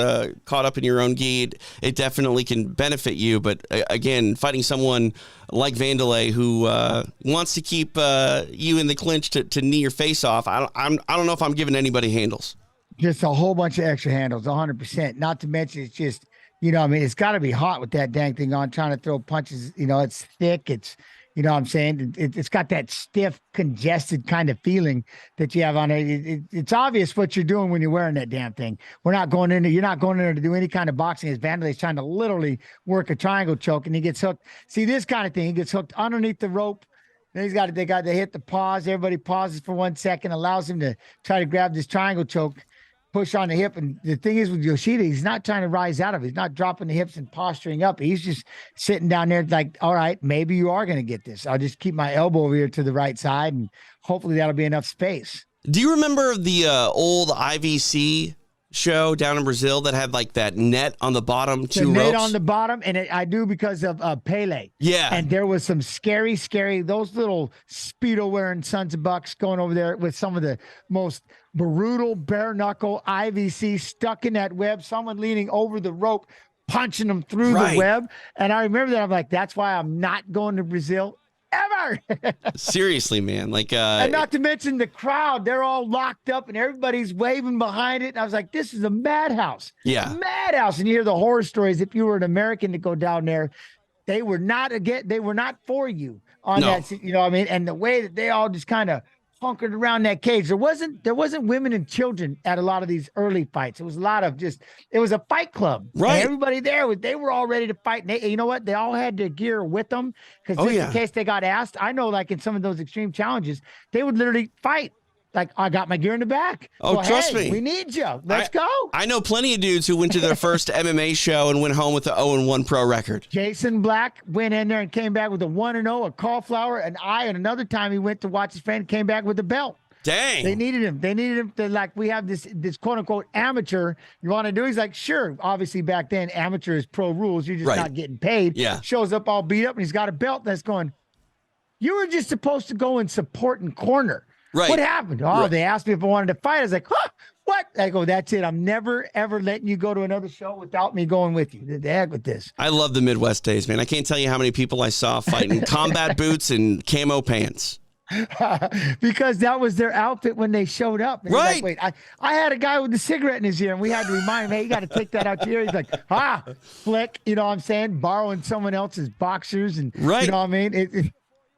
Speaker 1: caught up in your own gi, it definitely can benefit you. But again, fighting someone like Vanderlei who wants to keep you in the clinch to knee your face off, I don't know if I'm giving anybody handles.
Speaker 2: Just a whole bunch of extra handles, 100%. Not to mention, it's just it's got to be hot with that dang thing on, trying to throw punches. It's thick. It's you know what I'm saying? It's got that stiff, congested kind of feeling that you have on it. It's obvious what you're doing when you're wearing that damn thing. You're not going in there to do any kind of boxing. As Vanderlei's trying to literally work a triangle choke, and he gets hooked. See this kind of thing. He gets hooked underneath the rope. Then they got to hit the pause. Everybody pauses for 1 second, allows him to try to grab this triangle choke, push on the hip. And the thing is with Yoshida, he's not trying to rise out of it. He's not dropping the hips and posturing up. He's just sitting down there like, all right, maybe you are going to get this. I'll just keep my elbow over here to the right side, and hopefully that'll be enough space.
Speaker 1: Do you remember the old IVC show down in Brazil that had like that net on the bottom, two ropes?
Speaker 2: Net on the bottom, and I do because of Pele.
Speaker 1: Yeah.
Speaker 2: And there was some scary, those little Speedo-wearing sons of bucks going over there with some of the most brutal bare-knuckle IVC stuck in that web, someone leaning over the rope, punching them through the web. And I remember that. I'm like, that's why I'm not going to Brazil ever.
Speaker 1: Seriously, man. Like,
Speaker 2: and not to mention the crowd, they're all locked up and everybody's waving behind it. And I was like, this is a madhouse.
Speaker 1: Yeah.
Speaker 2: Madhouse. And you hear the horror stories. If you were an American to go down there, they were not for you on that. You know what I mean? And the way that they all just kind of hunkered around that cage. There wasn't women and children at a lot of these early fights. It was a lot of it was a fight club.
Speaker 1: Right.
Speaker 2: And everybody there they were all ready to fight. And you know what? They all had their gear with them because in case they got asked. I know, like in some of those extreme challenges, they would literally fight. Like, I got my gear in the back.
Speaker 1: Oh, well, trust me.
Speaker 2: We need you. Let's go.
Speaker 1: I know plenty of dudes who went to their first MMA show and went home with the 0-1 pro record.
Speaker 2: Jason Black went in there and came back with a 1-0, a cauliflower, and another time he went to watch his friend, came back with a belt.
Speaker 1: Dang.
Speaker 2: They needed him. To, like, we have this quote unquote amateur. You want to do? He's like, sure. Obviously, back then, amateur is pro rules. You're just not getting paid.
Speaker 1: Yeah.
Speaker 2: Shows up all beat up, and he's got a belt that's going, you were just supposed to go and support and corner.
Speaker 1: Right.
Speaker 2: What happened? Oh, they asked me if I wanted to fight. I was like, huh, what? I go, that's it. I'm never, ever letting you go to another show without me going with you. The heck with this.
Speaker 1: I love the Midwest days, man. I can't tell you how many people I saw fighting combat boots and camo pants.
Speaker 2: Because that was their outfit when they showed up. And
Speaker 1: right.
Speaker 2: Like, wait, I had a guy with a cigarette in his ear, and we had to remind him, hey, you got to take that out your ear. He's like, flick, you know what I'm saying? Borrowing someone else's boxers. And you know what I mean?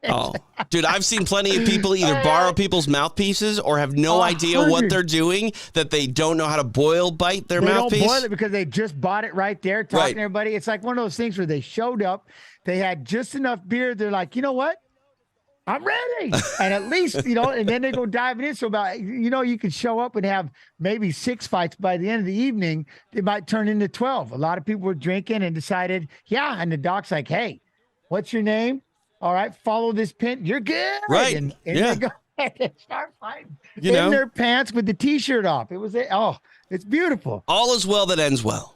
Speaker 1: Oh, dude, I've seen plenty of people either borrow people's mouthpieces or have no idea what they're doing, that they don't know how to bite their mouthpiece. They don't boil
Speaker 2: it because they just bought it right there, talking to everybody. It's like one of those things where they showed up, they had just enough beer. They're like, you know what? I'm ready. And at least, and then they go diving in. So about, you could show up and have maybe 6 fights by the end of the evening. It might turn into 12. A lot of people were drinking and decided, and the doc's like, hey, what's your name? All right, follow this pin. You're good.
Speaker 1: Right.
Speaker 2: And they go and start fighting in their pants with the T-shirt off. It's beautiful.
Speaker 1: All is well that ends well.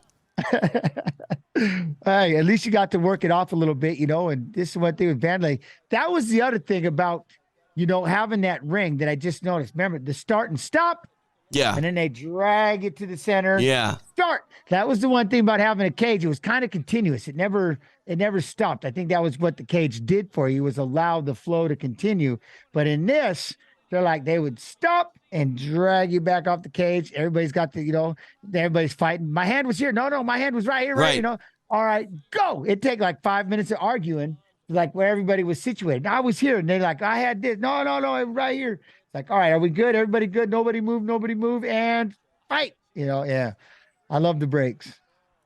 Speaker 2: Hey, at least you got to work it off a little bit, and this is one thing with Vanderlei. That was the other thing about, having that ring that I just noticed. Remember, the start and stop.
Speaker 1: Yeah.
Speaker 2: And then they drag it to the center.
Speaker 1: Yeah.
Speaker 2: Start. That was the one thing about having a cage. It was kind of continuous. It never stopped. I think that was what the cage did for you, was allow the flow to continue. But in this, they're like, they would stop and drag you back off the cage. Everybody's got everybody's fighting. My hand was here. No, my hand was right here. Right. All right, go. It'd take like 5 minutes of arguing, like where everybody was situated. I was here. And they're like, I had this. No, I'm right here. It's like, all right, are we good? Everybody good? Nobody move, and fight. Yeah. I love the breaks.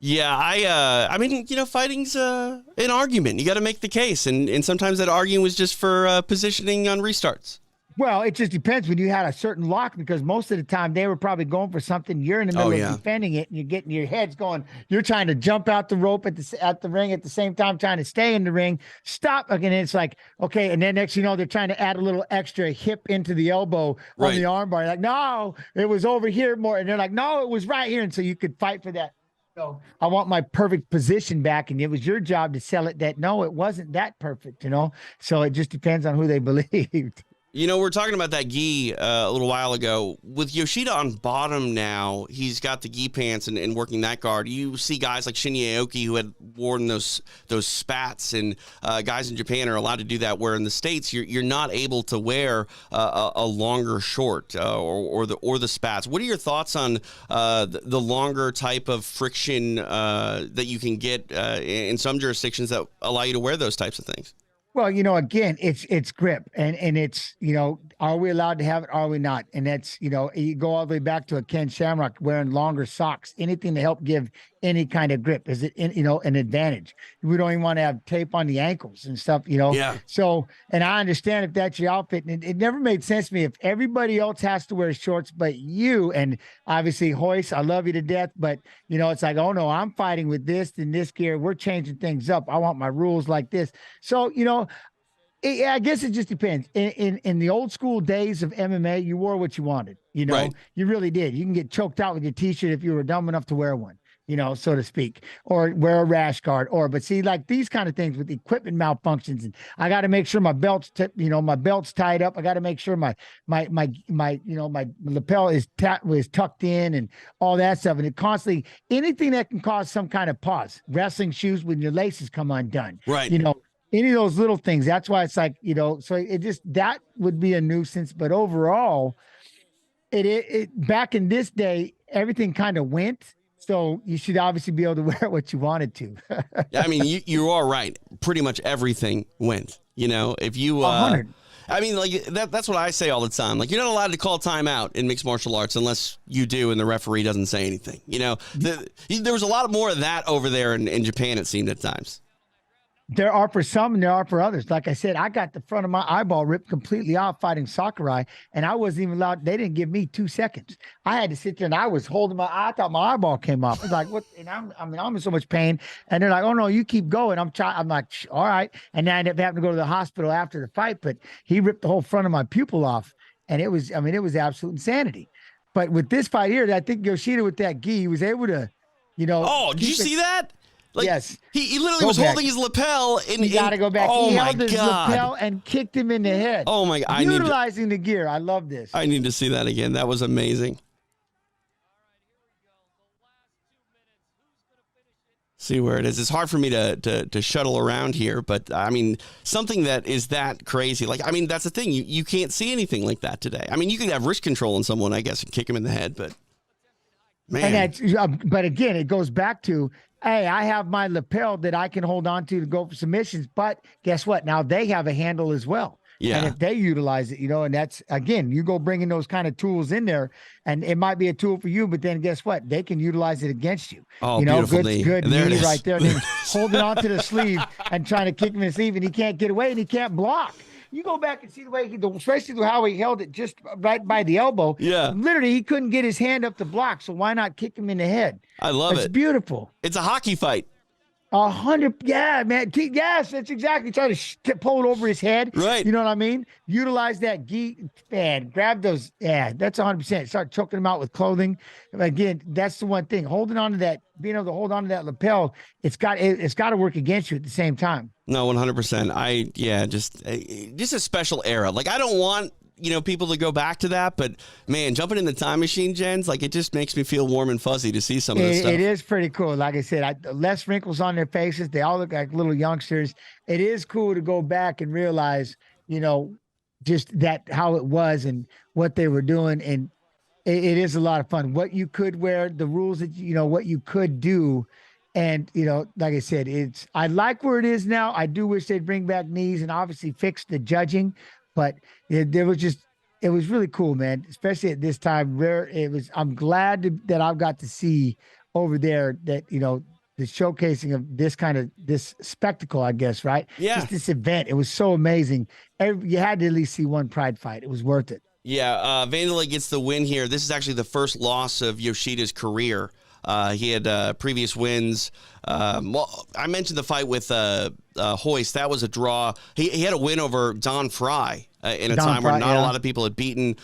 Speaker 1: Yeah, I mean, fighting's an argument. You got to make the case, and sometimes that argument was just for positioning on restarts.
Speaker 2: Well, it just depends when you had a certain lock, because most of the time they were probably going for something. You're in the middle of defending it, and you're getting your heads going. You're trying to jump out the rope at the ring at the same time, trying to stay in the ring. Stop again. It's like, okay, and then next you know they're trying to add a little extra hip into the elbow on the arm bar. You're like, no, it was over here more, and they're like, no, it was right here, and so you could fight for that. So I want my perfect position back, and it was your job to sell it that no, it wasn't that perfect, you know. So it just depends on who they believed.
Speaker 1: You know, we're talking about that gi a little while ago. With Yoshida on bottom now, he's got the gi pants and working that guard. You see guys like Shinya Aoki who had worn those spats, and guys in Japan are allowed to do that, where in the States you're not able to wear a longer short or the spats. What are your thoughts on the longer type of friction that you can get in some jurisdictions that allow you to wear those types of things?
Speaker 2: Well, you know, again, it's grip, and it's, you know, are we allowed to have it? Are we not? And that's, you know, you go all the way back to a Ken Shamrock wearing longer socks, anything to help give any kind of grip. Is it, you know, an advantage? We don't even want to have tape on the ankles and stuff, you know?
Speaker 1: Yeah.
Speaker 2: So, and I understand if that's your outfit, and it never made sense to me if everybody else has to wear shorts but you. And obviously, Hoist, I love you to death, but, you know, it's like, oh no, I'm fighting with this and this gear. We're changing things up. I want my rules like this. So, you know, I guess it just depends. In the old school days of MMA, you wore what you wanted. You know, you really did. You can get choked out with your T-shirt if you were dumb enough to wear one, you know, so to speak, or wear a rash guard. But see, like these kind of things with equipment malfunctions, and I got to make sure my belt's, my belt's tied up. I got to make sure my lapel is tucked in and all that stuff. And it constantly, anything that can cause some kind of pause. Wrestling shoes when your laces come undone, you know. Any of those little things. That's why it's like, you know, so it just, that would be a nuisance. But overall, it back in this day, everything kind of went. So you should obviously be able to wear what you wanted to.
Speaker 1: Yeah, I mean, you are right. Pretty much everything went. You know, if you,
Speaker 2: 100.
Speaker 1: I mean, like that's what I say all the time. Like, you're not allowed to call timeout in mixed martial arts unless you do and the referee doesn't say anything. You know, there was a lot more of that over there in Japan, it seemed at times.
Speaker 2: There are for some and there are for others. Like I said, I got the front of my eyeball ripped completely off fighting Sakurai, and I wasn't even allowed. They didn't give me 2 seconds. I had to sit there, and I was holding I thought my eyeball came off. I was like, what? And I'm in so much pain. And they're like, oh no, you keep going. I'm like, all right. And then I ended up having to go to the hospital after the fight, but he ripped the whole front of my pupil off. And it was absolute insanity. But with this fight here, I think Yoshida with that gi, he was able to, you know.
Speaker 1: Oh, did you see that? Like,
Speaker 2: yes.
Speaker 1: He literally was holding his lapel.
Speaker 2: You got to go back.
Speaker 1: Oh,
Speaker 2: he
Speaker 1: my
Speaker 2: held his
Speaker 1: God.
Speaker 2: lapel and kicked him in the head.
Speaker 1: Oh, my God.
Speaker 2: Utilizing the gear. I love this.
Speaker 1: I need to see that again. That was amazing. See where it is. It's hard for me to shuttle around here, but, I mean, something that is that crazy. Like, I mean, that's the thing. You can't see anything like that today. I mean, you can have wrist control on someone, I guess, and kick him in the head, but, man.
Speaker 2: And but again, it goes back to, hey, I have my lapel that I can hold on to go for submissions, but guess what? Now they have a handle as well.
Speaker 1: Yeah.
Speaker 2: And if they utilize it, you know, and that's, again, you go bringing those kind of tools in there, and it might be a tool for you, but then guess what? They can utilize it against you.
Speaker 1: Oh,
Speaker 2: you know,
Speaker 1: beautiful
Speaker 2: good
Speaker 1: there
Speaker 2: knee
Speaker 1: it is.
Speaker 2: right there. And then holding on to the sleeve and trying to kick him in the sleeve, and he can't get away and he can't block. You go back and see the way especially how he held it just right by the elbow.
Speaker 1: Yeah.
Speaker 2: Literally, he couldn't get his hand up to block. So why not kick him in the head?
Speaker 1: I love it.
Speaker 2: It's beautiful.
Speaker 1: It's a hockey fight.
Speaker 2: 100. Yeah, man. Yes, that's exactly. Trying to pull it over his head.
Speaker 1: Right.
Speaker 2: You know what I mean? Utilize that gi, man. Grab those. Yeah, that's 100%. Start choking them out with clothing. Again, that's the one thing. Holding on to that, being able to hold on to that lapel, it's got to work against you at the same time.
Speaker 1: No, 100%. Just a special era. Like, I don't want, people to go back to that, but man, jumping in the time machine, Jens, like, it just makes me feel warm and fuzzy to see some of this stuff.
Speaker 2: It is pretty cool. Like I said, less wrinkles on their faces. They all look like little youngsters. It is cool to go back and realize, just that how it was and what they were doing. And it is a lot of fun. What you could wear, the rules that, what you could do. And, like I said, I like where it is now. I do wish they'd bring back knees and obviously fix the judging, but it was really cool, man, especially at this time where I'm glad that I've got to see over there that, the showcasing of this spectacle, I guess, right?
Speaker 1: Yeah.
Speaker 2: Just this event. It was so amazing. You had to at least see one Pride fight. It was worth it.
Speaker 1: Yeah, Vanderlei gets the win here. This is actually the first loss of Yoshida's career. He had previous wins. Well, I mentioned the fight with Hoist. That was a draw. He had a win over Don Fry in a time where not a lot of people had beaten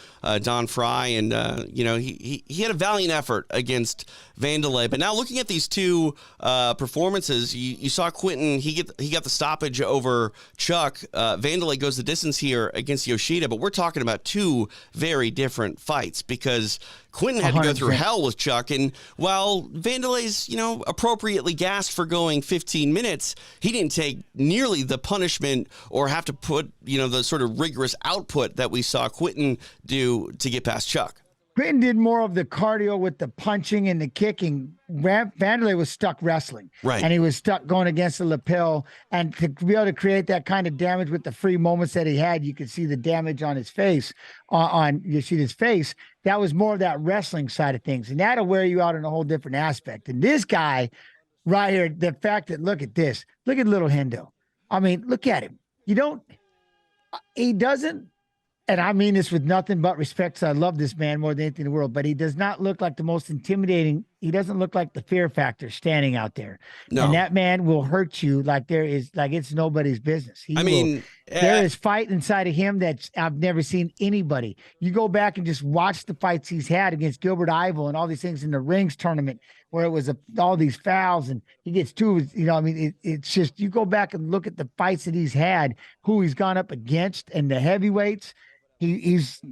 Speaker 1: Don Fry. And, he had a valiant effort against Vanderlei. But now looking at these two performances, you saw Quinton. He got the stoppage over Chuck. Vanderlei goes the distance here against Yoshida. But we're talking about two very different fights because Quinton had to go through hell with Chuck. And while Vanderlei's, appropriately gassed for going 15 minutes, he didn't take nearly the punishment or have to put, the sort of rigorous output that we saw Quinton do to get past Chuck.
Speaker 2: Quinton did more of the cardio with the punching and the kicking. Vanderlei was stuck wrestling.
Speaker 1: Right.
Speaker 2: And he was stuck going against the lapel. And to be able to create that kind of damage with the free moments that he had, you could see the damage on his face, on Yoshida's face. That was more of that wrestling side of things. And that'll wear you out in a whole different aspect. And this guy right here, the fact that, look at this. Look at little Hendo. I mean, look at him. He doesn't, and I mean this with nothing but respect, because I love this man more than anything in the world, but he does not look like the most intimidating. He doesn't look like the fear factor standing out there. No. And that man will hurt you like it's nobody's business. There is fight inside of him that I've never seen anybody. You go back and just watch the fights he's had against Gilbert Ivel and all these things in the rings tournament where it was all these fouls and he gets two, it's just, you go back and look at the fights that he's had, who he's gone up against, and the heavyweights. He's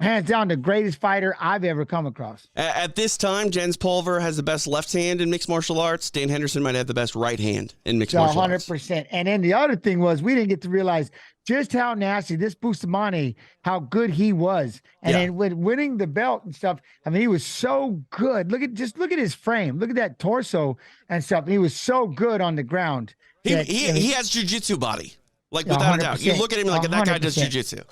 Speaker 2: hands down the greatest fighter I've ever come across.
Speaker 1: At this time, Jens Pulver has the best left hand in mixed martial arts. Dan Henderson might have the best right hand in mixed martial arts.
Speaker 2: 100%. And then the other thing was we didn't get to realize just how nasty this Bustamante, how good he was. And then with winning the belt and stuff, he was so good. Look at his frame. Look at that torso and stuff. He was so good on the ground.
Speaker 1: He has jiu-jitsu body. Like, without a doubt. You look at him like that guy does jiu-jitsu.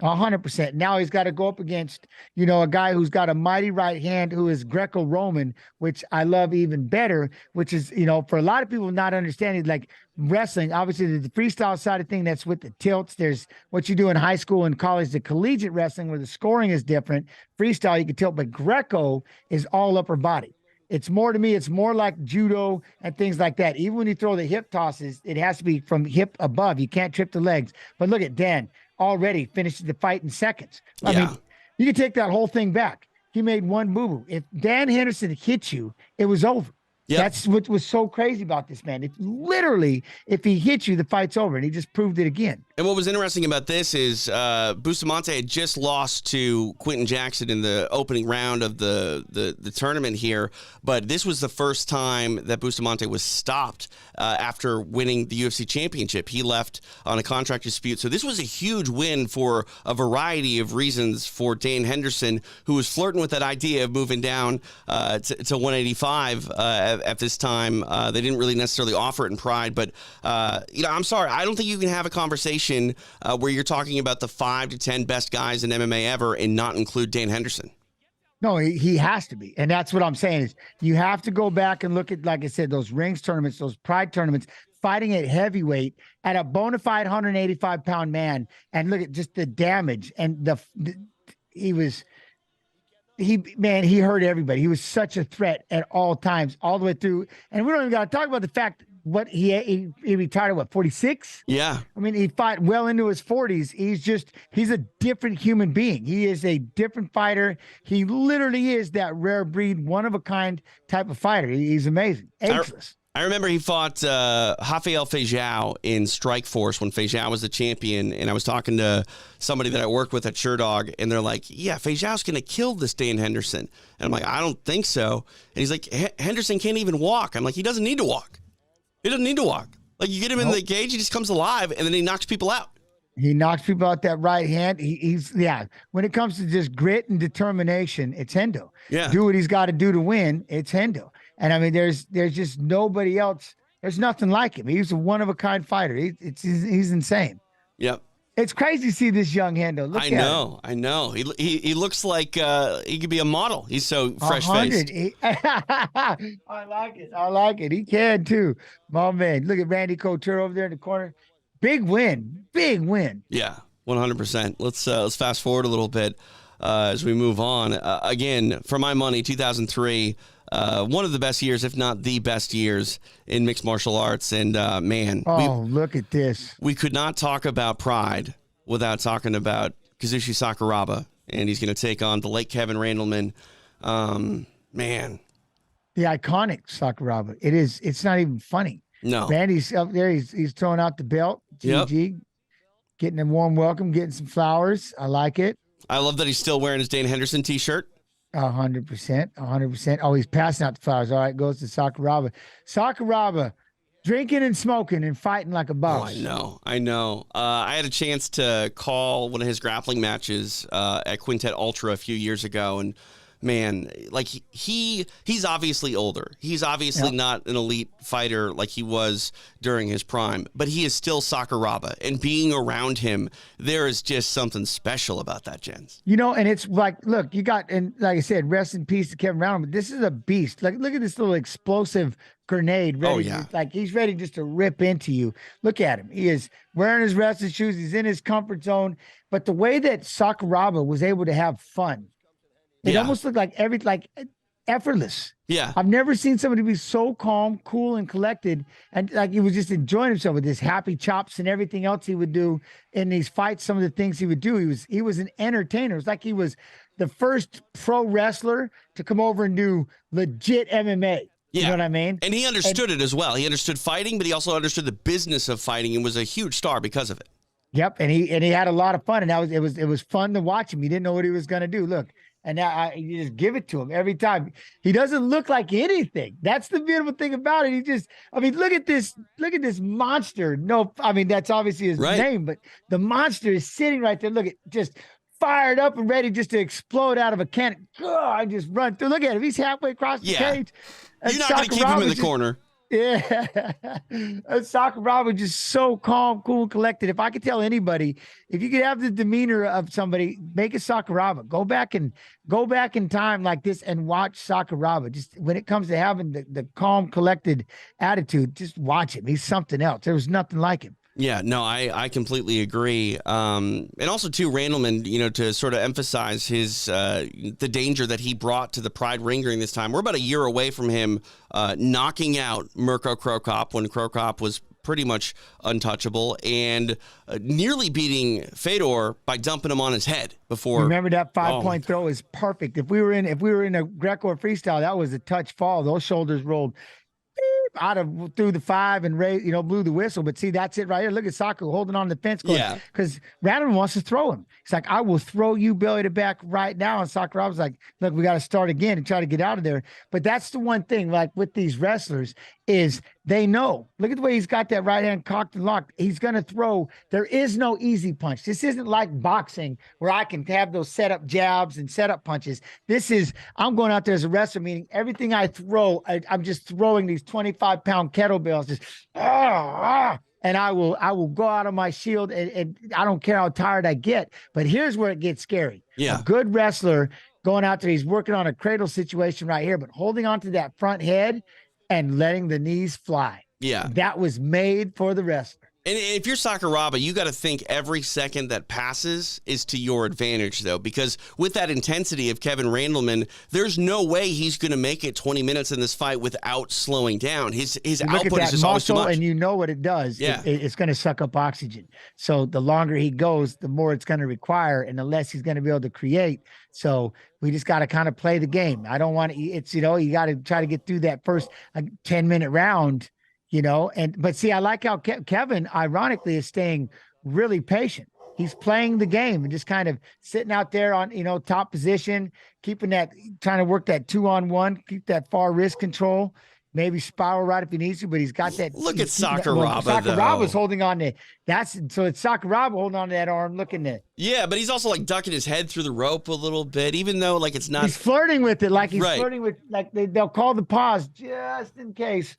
Speaker 2: 100%. Now he's got to go up against, a guy who's got a mighty right hand who is Greco-Roman, which I love even better, which is, for a lot of people not understanding, like wrestling, obviously there's the freestyle side of thing that's with the tilts. There's what you do in high school and college, the collegiate wrestling where the scoring is different. Freestyle, you can tilt, but Greco is all upper body. It's more, to me, it's more like judo and things like that. Even when you throw the hip tosses, it has to be from hip above. You can't trip the legs. But look at Dan. Already finishes the fight in seconds. I mean, you can take that whole thing back. He made one boo-boo. If Dan Henderson hit you, it was over. Yep. That's what was so crazy about this man. If he hit you, the fight's over, and he just proved it again.
Speaker 1: And what was interesting about this is Bustamante had just lost to Quinton Jackson in the opening round of the tournament here, but this was the first time that Bustamante was stopped after winning the UFC championship. He left on a contract dispute, so this was a huge win for a variety of reasons for Dan Henderson, who was flirting with that idea of moving down to 185 at this time. They didn't really necessarily offer it in Pride, but I'm sorry, I don't think you can have a conversation where you're talking about the 5 to 10 best guys in MMA ever and not include Dan Henderson.
Speaker 2: No, he has to be. And that's what I'm saying is you have to go back and look at, like I said, those rings tournaments, those Pride tournaments, fighting at heavyweight at a bona fide 185-pound man. And look at just the damage. And he hurt everybody. He was such a threat at all times, all the way through. And we don't even got to talk about the fact what he retired at 46?
Speaker 1: Yeah.
Speaker 2: He fought well into his 40s. He's a different human being. He is a different fighter. He literally is that rare breed, one of a kind type of fighter. He's amazing. Ageless.
Speaker 1: I remember he fought Rafael Feijão in Strikeforce when Feijão was the champion, and I was talking to somebody that I worked with at SureDog, and they're like, yeah, Feijão's going to kill this Dan Henderson. And I'm like, I don't think so. And he's like, Henderson can't even walk. I'm like, he doesn't need to walk. He doesn't need to walk. Like, you get him in the cage, he just comes alive, and then he knocks people out.
Speaker 2: He knocks people out that right hand. He's when it comes to just grit and determination, it's Hendo.
Speaker 1: Yeah.
Speaker 2: Do what he's got to do to win, it's Hendo. And there's just nobody else. There's nothing like him. He's a one-of-a-kind fighter. He's insane.
Speaker 1: Yep.
Speaker 2: It's crazy to see this young Hendo. Look
Speaker 1: I
Speaker 2: at him.
Speaker 1: know, I know. He looks like he could be a model. He's so fresh
Speaker 2: 100.
Speaker 1: faced.
Speaker 2: I like it. I like it. He can too. My man. Look at Randy Couture over there in the corner. Big win. Big win.
Speaker 1: Yeah, 100%. Let's fast forward a little bit as we move on. Again, for my money, 2003, one of the best years, if not the best years in mixed martial arts. And man,
Speaker 2: look at this.
Speaker 1: we could not talk about Pride without talking about Kazushi Sakuraba, and he's going to take on the late Kevin Randleman. Man,
Speaker 2: The iconic Sakuraba. It's not even funny.
Speaker 1: no.
Speaker 2: Randy's up there. He's throwing out the belt. GG. Getting a warm welcome, getting some flowers. I like it.
Speaker 1: I love that he's still wearing his Dane Henderson t-shirt.
Speaker 2: 100%. 100%. Oh, he's passing out the flowers. All right, goes to Sakuraba. Sakuraba, drinking and smoking and fighting like a boss.
Speaker 1: Oh, I know. I had a chance to call one of his grappling matches at Quintet Ultra a few years ago, and man, like he's obviously older. He's obviously not an elite fighter like he was during his prime, but he is still Sakuraba, and being around him, there is just something special about that, Jens.
Speaker 2: You know, and it's like, look, you got, and like I said, rest in peace to Kevin Randleman. This is a beast. Like, look at this little explosive grenade ready. Like he's ready just to rip into you. Look at him. He is wearing his wrestling shoes. He's in his comfort zone. But the way that Sakuraba was able to have fun, it almost looked like effortless.
Speaker 1: Yeah.
Speaker 2: I've never seen somebody be so calm, cool, and collected. And like he was just enjoying himself with his happy chops and everything else he would do in these fights. Some of the things he would do. He was an entertainer. It was like he was the first pro wrestler to come over and do legit MMA. You know what I mean?
Speaker 1: And he understood it as well. He understood fighting, but he also understood the business of fighting and was a huge star because of it.
Speaker 2: Yep. And he had a lot of fun. And it was fun to watch him. He didn't know what he was going to do. Look. And now you just give it to him every time. He doesn't look like anything. That's the beautiful thing about it. Look at this monster. No, I mean, that's obviously his name, but the monster is sitting right there. Look at just fired up and ready just to explode out of a cannon. I just run through. Look at him. He's halfway across the cage.
Speaker 1: You're not going to keep him in the corner.
Speaker 2: Yeah. Sakuraba was just so calm, cool, and collected. If I could tell anybody, if you could have the demeanor of somebody, make a Sakuraba. Go back in time like this and watch Sakuraba. Just when it comes to having the calm, collected attitude, just watch him. He's something else. There was nothing like him.
Speaker 1: Yeah, no, I completely agree. And also, too, Randleman, to sort of emphasize his the danger that he brought to the Pride ring during this time. We're about a year away from him knocking out Mirko Cro Cop when Cro Cop was pretty much untouchable, and nearly beating Fedor by dumping him on his head before.
Speaker 2: Remember that 5-point throw is perfect. If we were in a Greco or freestyle, that was a touch fall. Those shoulders rolled through the 5 and blew the whistle. But see, that's it right here. Look at Saku holding on the fence because Randleman wants to throw him. He's like, I will throw you belly to back right now. And Sakuraba's like, look, we got to start again and try to get out of there. But that's the one thing, like with these wrestlers, is they know. Look at the way he's got that right hand cocked and locked. He's going to throw. There is no easy punch. This isn't like boxing where I can have those setup jabs and setup punches. This is, I'm going out there as a wrestler, meaning everything I throw, I'm just throwing these 25-pound kettlebells, just and I will go out of my shield, and I don't care how tired I get. But here's where it gets scary.
Speaker 1: Yeah.
Speaker 2: A good wrestler going out there, he's working on a cradle situation right here, but holding on to that front head and letting the knees fly.
Speaker 1: Yeah.
Speaker 2: That was made for the wrestler.
Speaker 1: And if you're Sakuraba, you got to think every second that passes is to your advantage, though, because with that intensity of Kevin Randleman, there's no way he's going to make it 20 minutes in this fight without slowing down. His output is just always too much.
Speaker 2: And you know what it does.
Speaker 1: Yeah.
Speaker 2: It's going to suck up oxygen. So the longer he goes, the more it's going to require, and the less he's going to be able to create. So we just got to kind of play the game. I don't want to, you got to try to get through that first 10-minute round. But see, I like how Kevin, ironically, is staying really patient. He's playing the game and just kind of sitting out there on, top position, trying to work that 2-on-1, keep that far wrist control, maybe spiral right if he needs to, but he's got that.
Speaker 1: Look at Sakuraba,
Speaker 2: Sakuraba's holding on to so it's Sakuraba holding on to that arm, looking at.
Speaker 1: Yeah, but he's also like ducking his head through the rope a little bit, even though like it's not.
Speaker 2: He's flirting with it, like he's flirting with, like they'll call the pause just in case.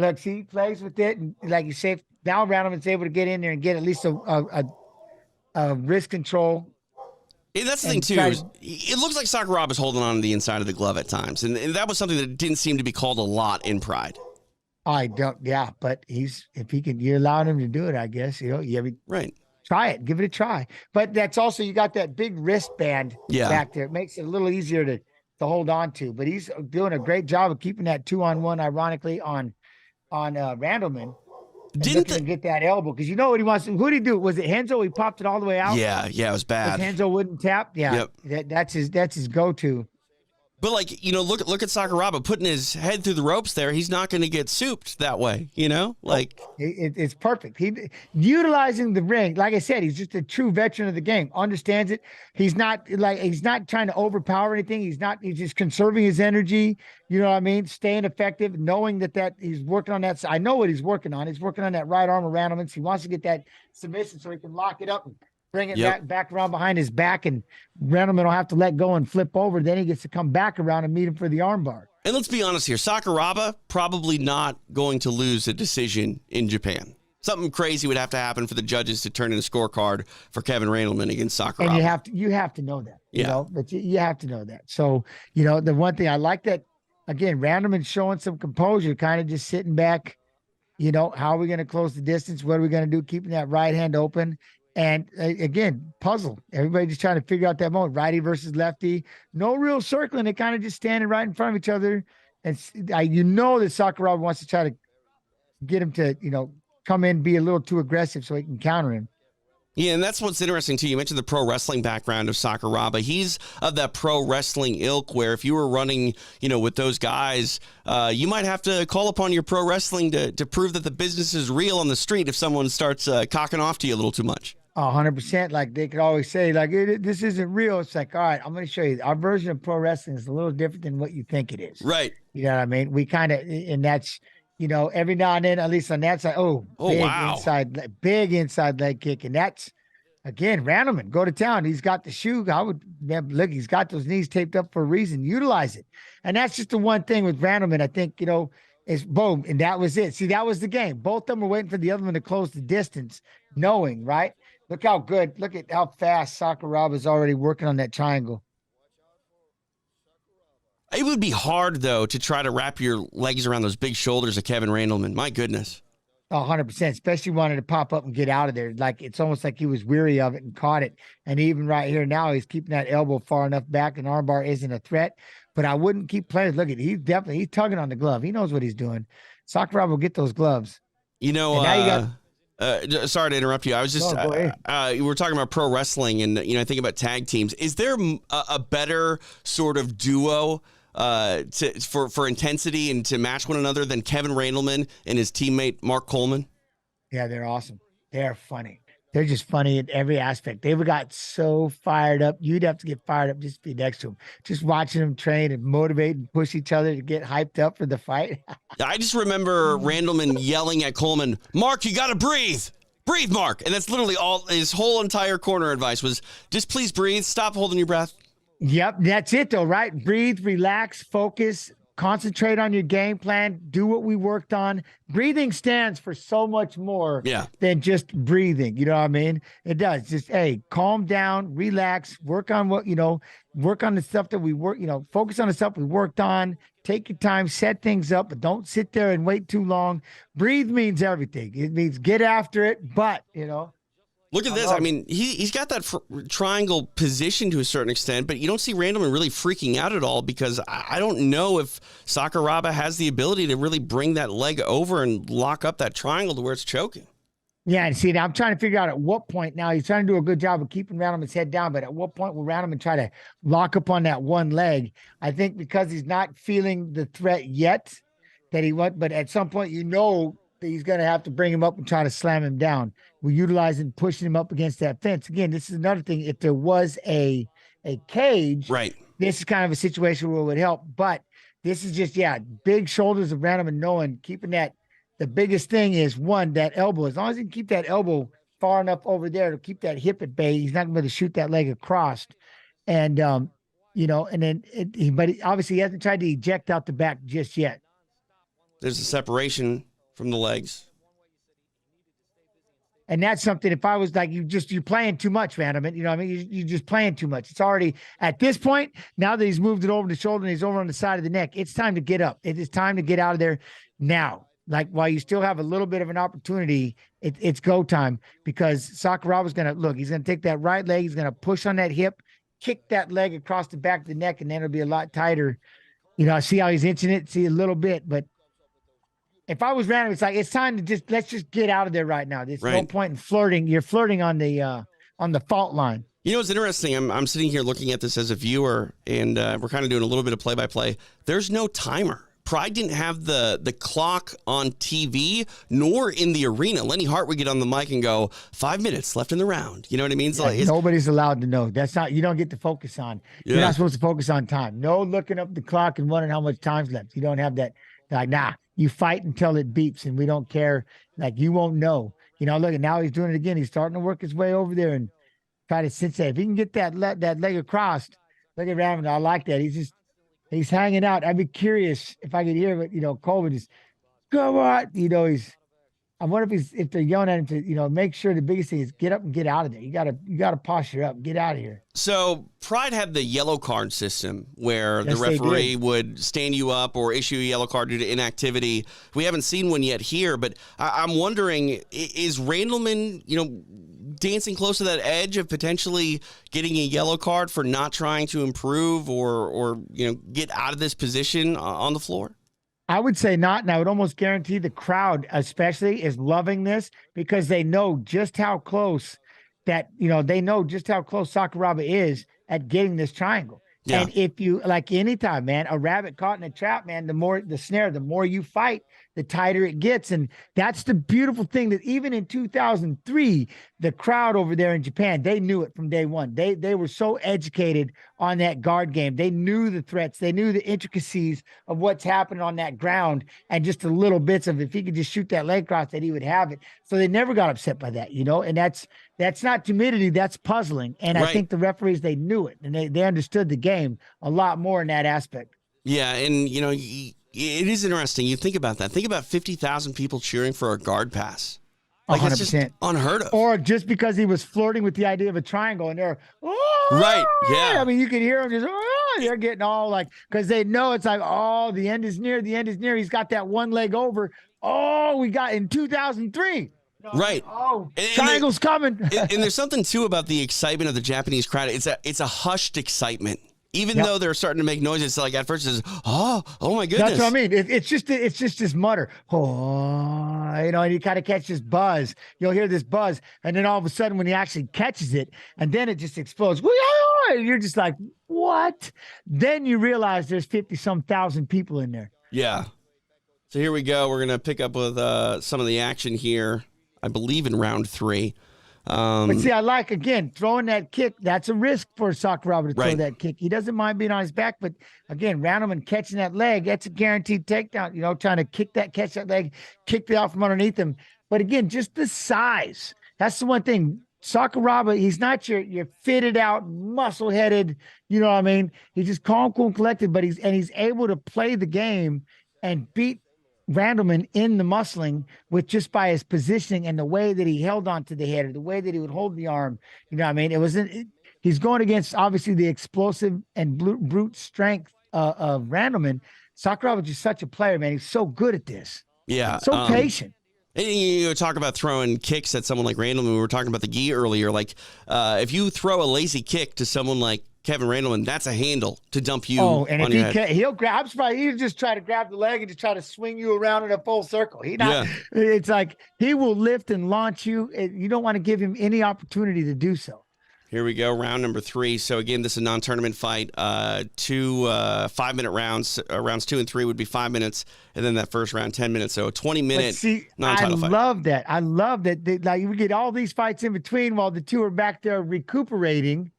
Speaker 2: Look, see, he plays with it, and like you say, now Randleman's able to get in there and get at least a wrist control.
Speaker 1: And that's the thing,
Speaker 2: And
Speaker 1: too.
Speaker 2: try
Speaker 1: Is it looks like Sakuraba is holding on to the inside of the glove at times. And that was something that didn't seem to be called a lot in Pride.
Speaker 2: I don't, yeah, but if he can, you're allowing him to do it, I guess,
Speaker 1: Right.
Speaker 2: try it, give it a try. But that's also, you got that big wristband
Speaker 1: Yeah.
Speaker 2: back there. It makes it a little easier to hold on to, but he's doing a great job of keeping that 2-on-1, ironically, on Randleman. And
Speaker 1: Didn't
Speaker 2: looking to get that elbow, because you know what he wants. Who did he do? Was it Henzo? He popped it all the way out.
Speaker 1: Yeah, it was bad.
Speaker 2: Henzo wouldn't tap. Yeah,
Speaker 1: Yep.
Speaker 2: that's his go-to.
Speaker 1: But like, look at Sakuraba putting his head through the ropes there. He's not going to get souped that way, like
Speaker 2: It's perfect. He utilizing the ring. Like I said, he's just a true veteran of the game. Understands it. He's not trying to overpower anything. He's just conserving his energy. You know what I mean? Staying effective, knowing that he's working on that. I know what he's working on. He's working on that right arm around him. He wants to get that submission so he can lock it up and bring it back around behind his back, and Randleman will have to let go and flip over. Then he gets to come back around and meet him for the armbar.
Speaker 1: And let's be honest here, Sakuraba probably not going to lose a decision in Japan. Something crazy would have to happen for the judges to turn in a scorecard for Kevin Randleman against Sakuraba.
Speaker 2: And you have to know that, but you have to know that. So, the one thing I like that, again, Randleman showing some composure, kind of just sitting back, how are we going to close the distance? What are we going to do? Keeping that right hand open. And again, puzzle. Everybody just trying to figure out that moment. Righty versus lefty. No real circling. They kind of just standing right in front of each other. And that Sakuraba wants to try to get him to, come in, be a little too aggressive so he can counter him.
Speaker 1: Yeah, and that's what's interesting, too. You mentioned the pro wrestling background of Sakuraba. He's of that pro wrestling ilk where if you were running, with those guys, you might have to call upon your pro wrestling to prove that the business is real on the street if someone starts cocking off to you a little too much.
Speaker 2: 100%. Like they could always say, like, this isn't real. It's like, all right, I'm going to show you. Our version of pro wrestling is a little different than what you think it is.
Speaker 1: Right.
Speaker 2: You know what I mean? We kind of, and that's, every now and then, at least on that side, big
Speaker 1: wow.
Speaker 2: Big inside leg kick. And that's, again, Randleman, go to town. He's got the shoe. Look, he's got those knees taped up for a reason. Utilize it. And that's just the one thing with Randleman, I think, is boom. And that was it. See, that was the game. Both of them were waiting for the other one to close the distance, knowing, right? Look how good. Look at how fast Sakuraba is already working on that triangle.
Speaker 1: It would be hard, though, to try to wrap your legs around those big shoulders of Kevin Randleman. My goodness.
Speaker 2: 100%, especially wanting to pop up and get out of there. Like, it's almost like he was weary of it and caught it. And even right here now, he's keeping that elbow far enough back, and armbar isn't a threat. But I wouldn't keep playing. Look at, he's tugging on the glove. He knows what he's doing. Sakuraba will get those gloves.
Speaker 1: Sorry to interrupt you. I was just, we were talking about pro wrestling and, I think about tag teams. Is there a better sort of duo for intensity and to match one another than Kevin Randleman and his teammate Mark Coleman?
Speaker 2: Yeah, they're awesome. They're funny. They're just funny in every aspect. They've got so fired up. You'd have to get fired up just to be next to them. Just watching them train and motivate and push each other to get hyped up for the fight.
Speaker 1: I just remember Randleman yelling at Coleman, "Mark, you got to breathe. Breathe, Mark." And that's literally all his whole entire corner advice was, just please breathe. Stop holding your breath.
Speaker 2: Yep, that's it though, right? Breathe, relax, focus, concentrate on your game plan, do what we worked on. Breathing stands for so much more than just breathing. You know what I mean? It does. Just, hey, calm down, relax, work on work on the stuff that we work, focus on the stuff we worked on. Take your time, set things up, but don't sit there and wait too long. Breathe means everything. It means get after it, but,
Speaker 1: Look at this. I mean, he's got that triangle position to a certain extent, but you don't see Randleman really freaking out at all because I don't know if Sakuraba has the ability to really bring that leg over and lock up that triangle to where it's choking.
Speaker 2: Yeah, and see, now I'm trying to figure out at what point. Now he's trying to do a good job of keeping Randleman's head down, but at what point will Randleman try to lock up on that one leg? I think because he's not feeling the threat yet that he went, but at some point that he's going to have to bring him up and try to slam him down. We're utilizing pushing him up against that fence. Again, this is another thing. If there was a cage,
Speaker 1: right,
Speaker 2: this is kind of a situation where it would help. But this is just, big shoulders of Randleman, keeping that. The biggest thing is, one, that elbow. As long as he can keep that elbow far enough over there to keep that hip at bay, he's not going to be able to shoot that leg across. And, and then but obviously he hasn't tried to eject out the back just yet.
Speaker 1: There's a separation from the legs.
Speaker 2: And that's something, if I was like, you're playing too much, Vanderman. You know what I mean? You're just playing too much. It's already, at this point, now that he's moved it over the shoulder and he's over on the side of the neck, it's time to get up. It is time to get out of there now. Like, while you still have a little bit of an opportunity, it's go time, because Sakuraba's going to, he's going to take that right leg. He's going to push on that hip, kick that leg across the back of the neck, and then it'll be a lot tighter. You know, see how he's inching it, see a little bit, but if I was random, it's like, it's time to let's just get out of there right now. There's no point in flirting. You're flirting on the fault line.
Speaker 1: You know, it's interesting. I'm sitting here looking at this as a viewer, and we're kind of doing a little bit of play-by-play. There's no timer. Pride didn't have the clock on TV, nor in the arena. Lenny Hart would get on the mic and go, 5 minutes left in the round. You know what I mean?
Speaker 2: Yeah, nobody's allowed to know. That's not, you don't get to focus on. Yeah. You're not supposed to focus on time. No looking up the clock and wondering how much time's left. You don't have that. Like, nah. You fight until it beeps, and we don't care. Like, you won't know. You know, look, and now he's doing it again. He's starting to work his way over there and try to sense that. If he can get that leg across, look at Ramon. I like that. He's hanging out. I'd be curious if I could hear what, Colvin just, come on. I wonder if they're yelling at him to, make sure. The biggest thing is get up and get out of there. You gotta posture up, get out of here.
Speaker 1: So Pride had the yellow card system where the referee would stand you up or issue a yellow card due to inactivity. We haven't seen one yet here, but I'm wondering, is Randleman, dancing close to that edge of potentially getting a yellow card for not trying to improve or get out of this position on the floor?
Speaker 2: I would say not, and I would almost guarantee the crowd especially is loving this, because they know just how close Sakuraba is at getting this triangle. Yeah. And if you, like, anytime, man, a rabbit caught in a trap, man, the more you fight, the tighter it gets. And that's the beautiful thing, that even in 2003, the crowd over there in Japan, they knew it from day one. They were so educated on that guard game. They knew the threats. They knew the intricacies of what's happening on that ground, and just the little bits of, if he could just shoot that leg cross, that he would have it. So they never got upset by that, and that's not timidity, that's puzzling. And right. I think the referees, they knew it, and they understood the game a lot more in that aspect.
Speaker 1: Yeah, and it is interesting. You think about that. Think about 50,000 people cheering for a guard pass. Like, 100%. It's just unheard of.
Speaker 2: Or just because he was flirting with the idea of a triangle, and they're,
Speaker 1: right, yeah.
Speaker 2: I mean, you could hear them just, they're getting all like, because they know it's like, the end is near, He's got that one leg over. We got in 2003.
Speaker 1: Right.
Speaker 2: Triangle's coming.
Speaker 1: And there's something too about the excitement of the Japanese crowd. It's a hushed excitement. Even though they're starting to make noises, like at first it's, oh my goodness.
Speaker 2: That's what I mean. It's just this mutter. And you kind of catch this buzz. You'll hear this buzz, and then all of a sudden, when he actually catches it, and then it just explodes. You're just like, what? Then you realize there's 50-some thousand people in there.
Speaker 1: Yeah. So here we go. We're gonna pick up with some of the action here. I believe in round 3.
Speaker 2: But see, I like, again, throwing that kick. That's a risk for Sakuraba to throw that kick. He doesn't mind being on his back, but again, Randleman catching that leg, that's a guaranteed takedown, trying to catch that leg, kick it out from underneath him. But again, just the size. That's the one thing. Sakuraba, he's not your fitted out, muscle headed, you know what I mean? He's just calm, cool, and collected, but he's able to play the game and beat Randleman in the muscling with just by his positioning and the way that he held on to the head, or the way that he would hold the arm. You know what I mean? He's going against, obviously, the explosive and brute strength of Randleman. Sakuraba was just such a player, man. He's so good at this.
Speaker 1: Yeah.
Speaker 2: So patient.
Speaker 1: And you talk about throwing kicks at someone like Randleman. We were talking about the gi earlier. Like, if you throw a lazy kick to someone like Kevin Randleman, that's a handle to dump you.
Speaker 2: And if he'll grab, I'm surprised he'll just try to grab the leg and just try to swing you around in a full circle. It's like he will lift and launch you. You don't want to give him any opportunity to do so.
Speaker 1: Here we go, round number 3. So again, this is a non-tournament fight. 2 5-minute rounds. Rounds 2 and 3 would be 5 minutes, and then that first round 10 minutes. So a 20-minute non-title fight.
Speaker 2: I love that. I love that. Like, we get all these fights in between while the two are back there recuperating.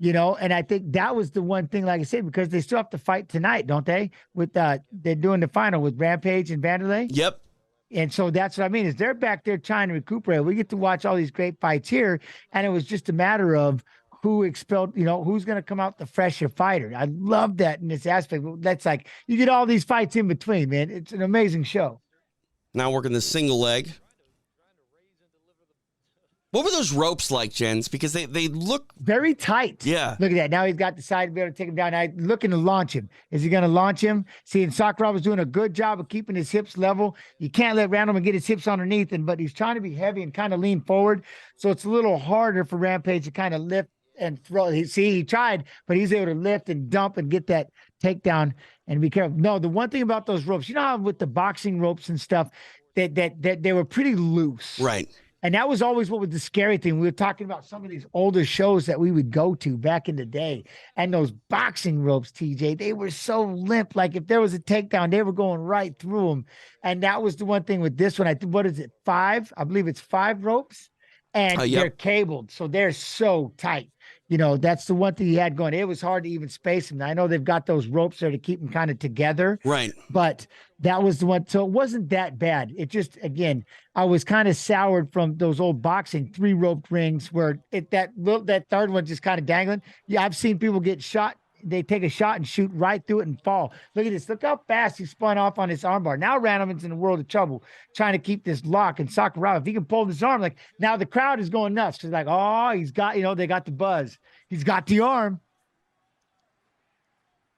Speaker 2: And I think that was the one thing, like I said, because they still have to fight tonight, don't they? With they're doing the final with Rampage and Vanderlei.
Speaker 1: Yep.
Speaker 2: And so that's what I mean, is they're back there trying to recuperate. We get to watch all these great fights here, and it was just a matter of who expelled, who's going to come out the fresher fighter. I love that in this aspect. That's like, you get all these fights in between, man. It's an amazing show.
Speaker 1: Now working the single leg. What were those ropes like, Jens? Because they look
Speaker 2: very tight.
Speaker 1: Yeah.
Speaker 2: Look at that. Now he's got the side to be able to take him down. Now he's looking to launch him. Is he going to launch him? See, and Sakuraba doing a good job of keeping his hips level. You can't let Randleman get his hips underneath him, but he's trying to be heavy and kind of lean forward. So it's a little harder for Rampage to kind of lift and throw. He tried, but he's able to lift and dump and get that takedown and be careful. No, the one thing about those ropes, you know how with the boxing ropes and stuff, that they were pretty loose.
Speaker 1: Right.
Speaker 2: And that was always what was the scary thing. We were talking about some of these older shows that we would go to back in the day. And those boxing ropes, TJ, they were so limp. Like if there was a takedown, they were going right through them. And that was the one thing with this one. What is it? 5? I believe it's 5 ropes. And they're cabled. So they're so tight. You know, that's the one thing he had going. It was hard to even space them. I know they've got those ropes there to keep them kind of together.
Speaker 1: Right.
Speaker 2: But that was the one. So it wasn't that bad. It just, again, I was kind of soured from those old boxing 3-roped rings where that third one just kind of dangling. Yeah, I've seen people get shot. They take a shot and shoot right through it and fall. Look at this. Look how fast he spun off on his armbar. Now Randleman's in a world of trouble trying to keep this lock. And Sakuraba, if he can pull this arm, like now the crowd is going nuts. Because like, oh, he's got, they got the buzz. He's got the arm.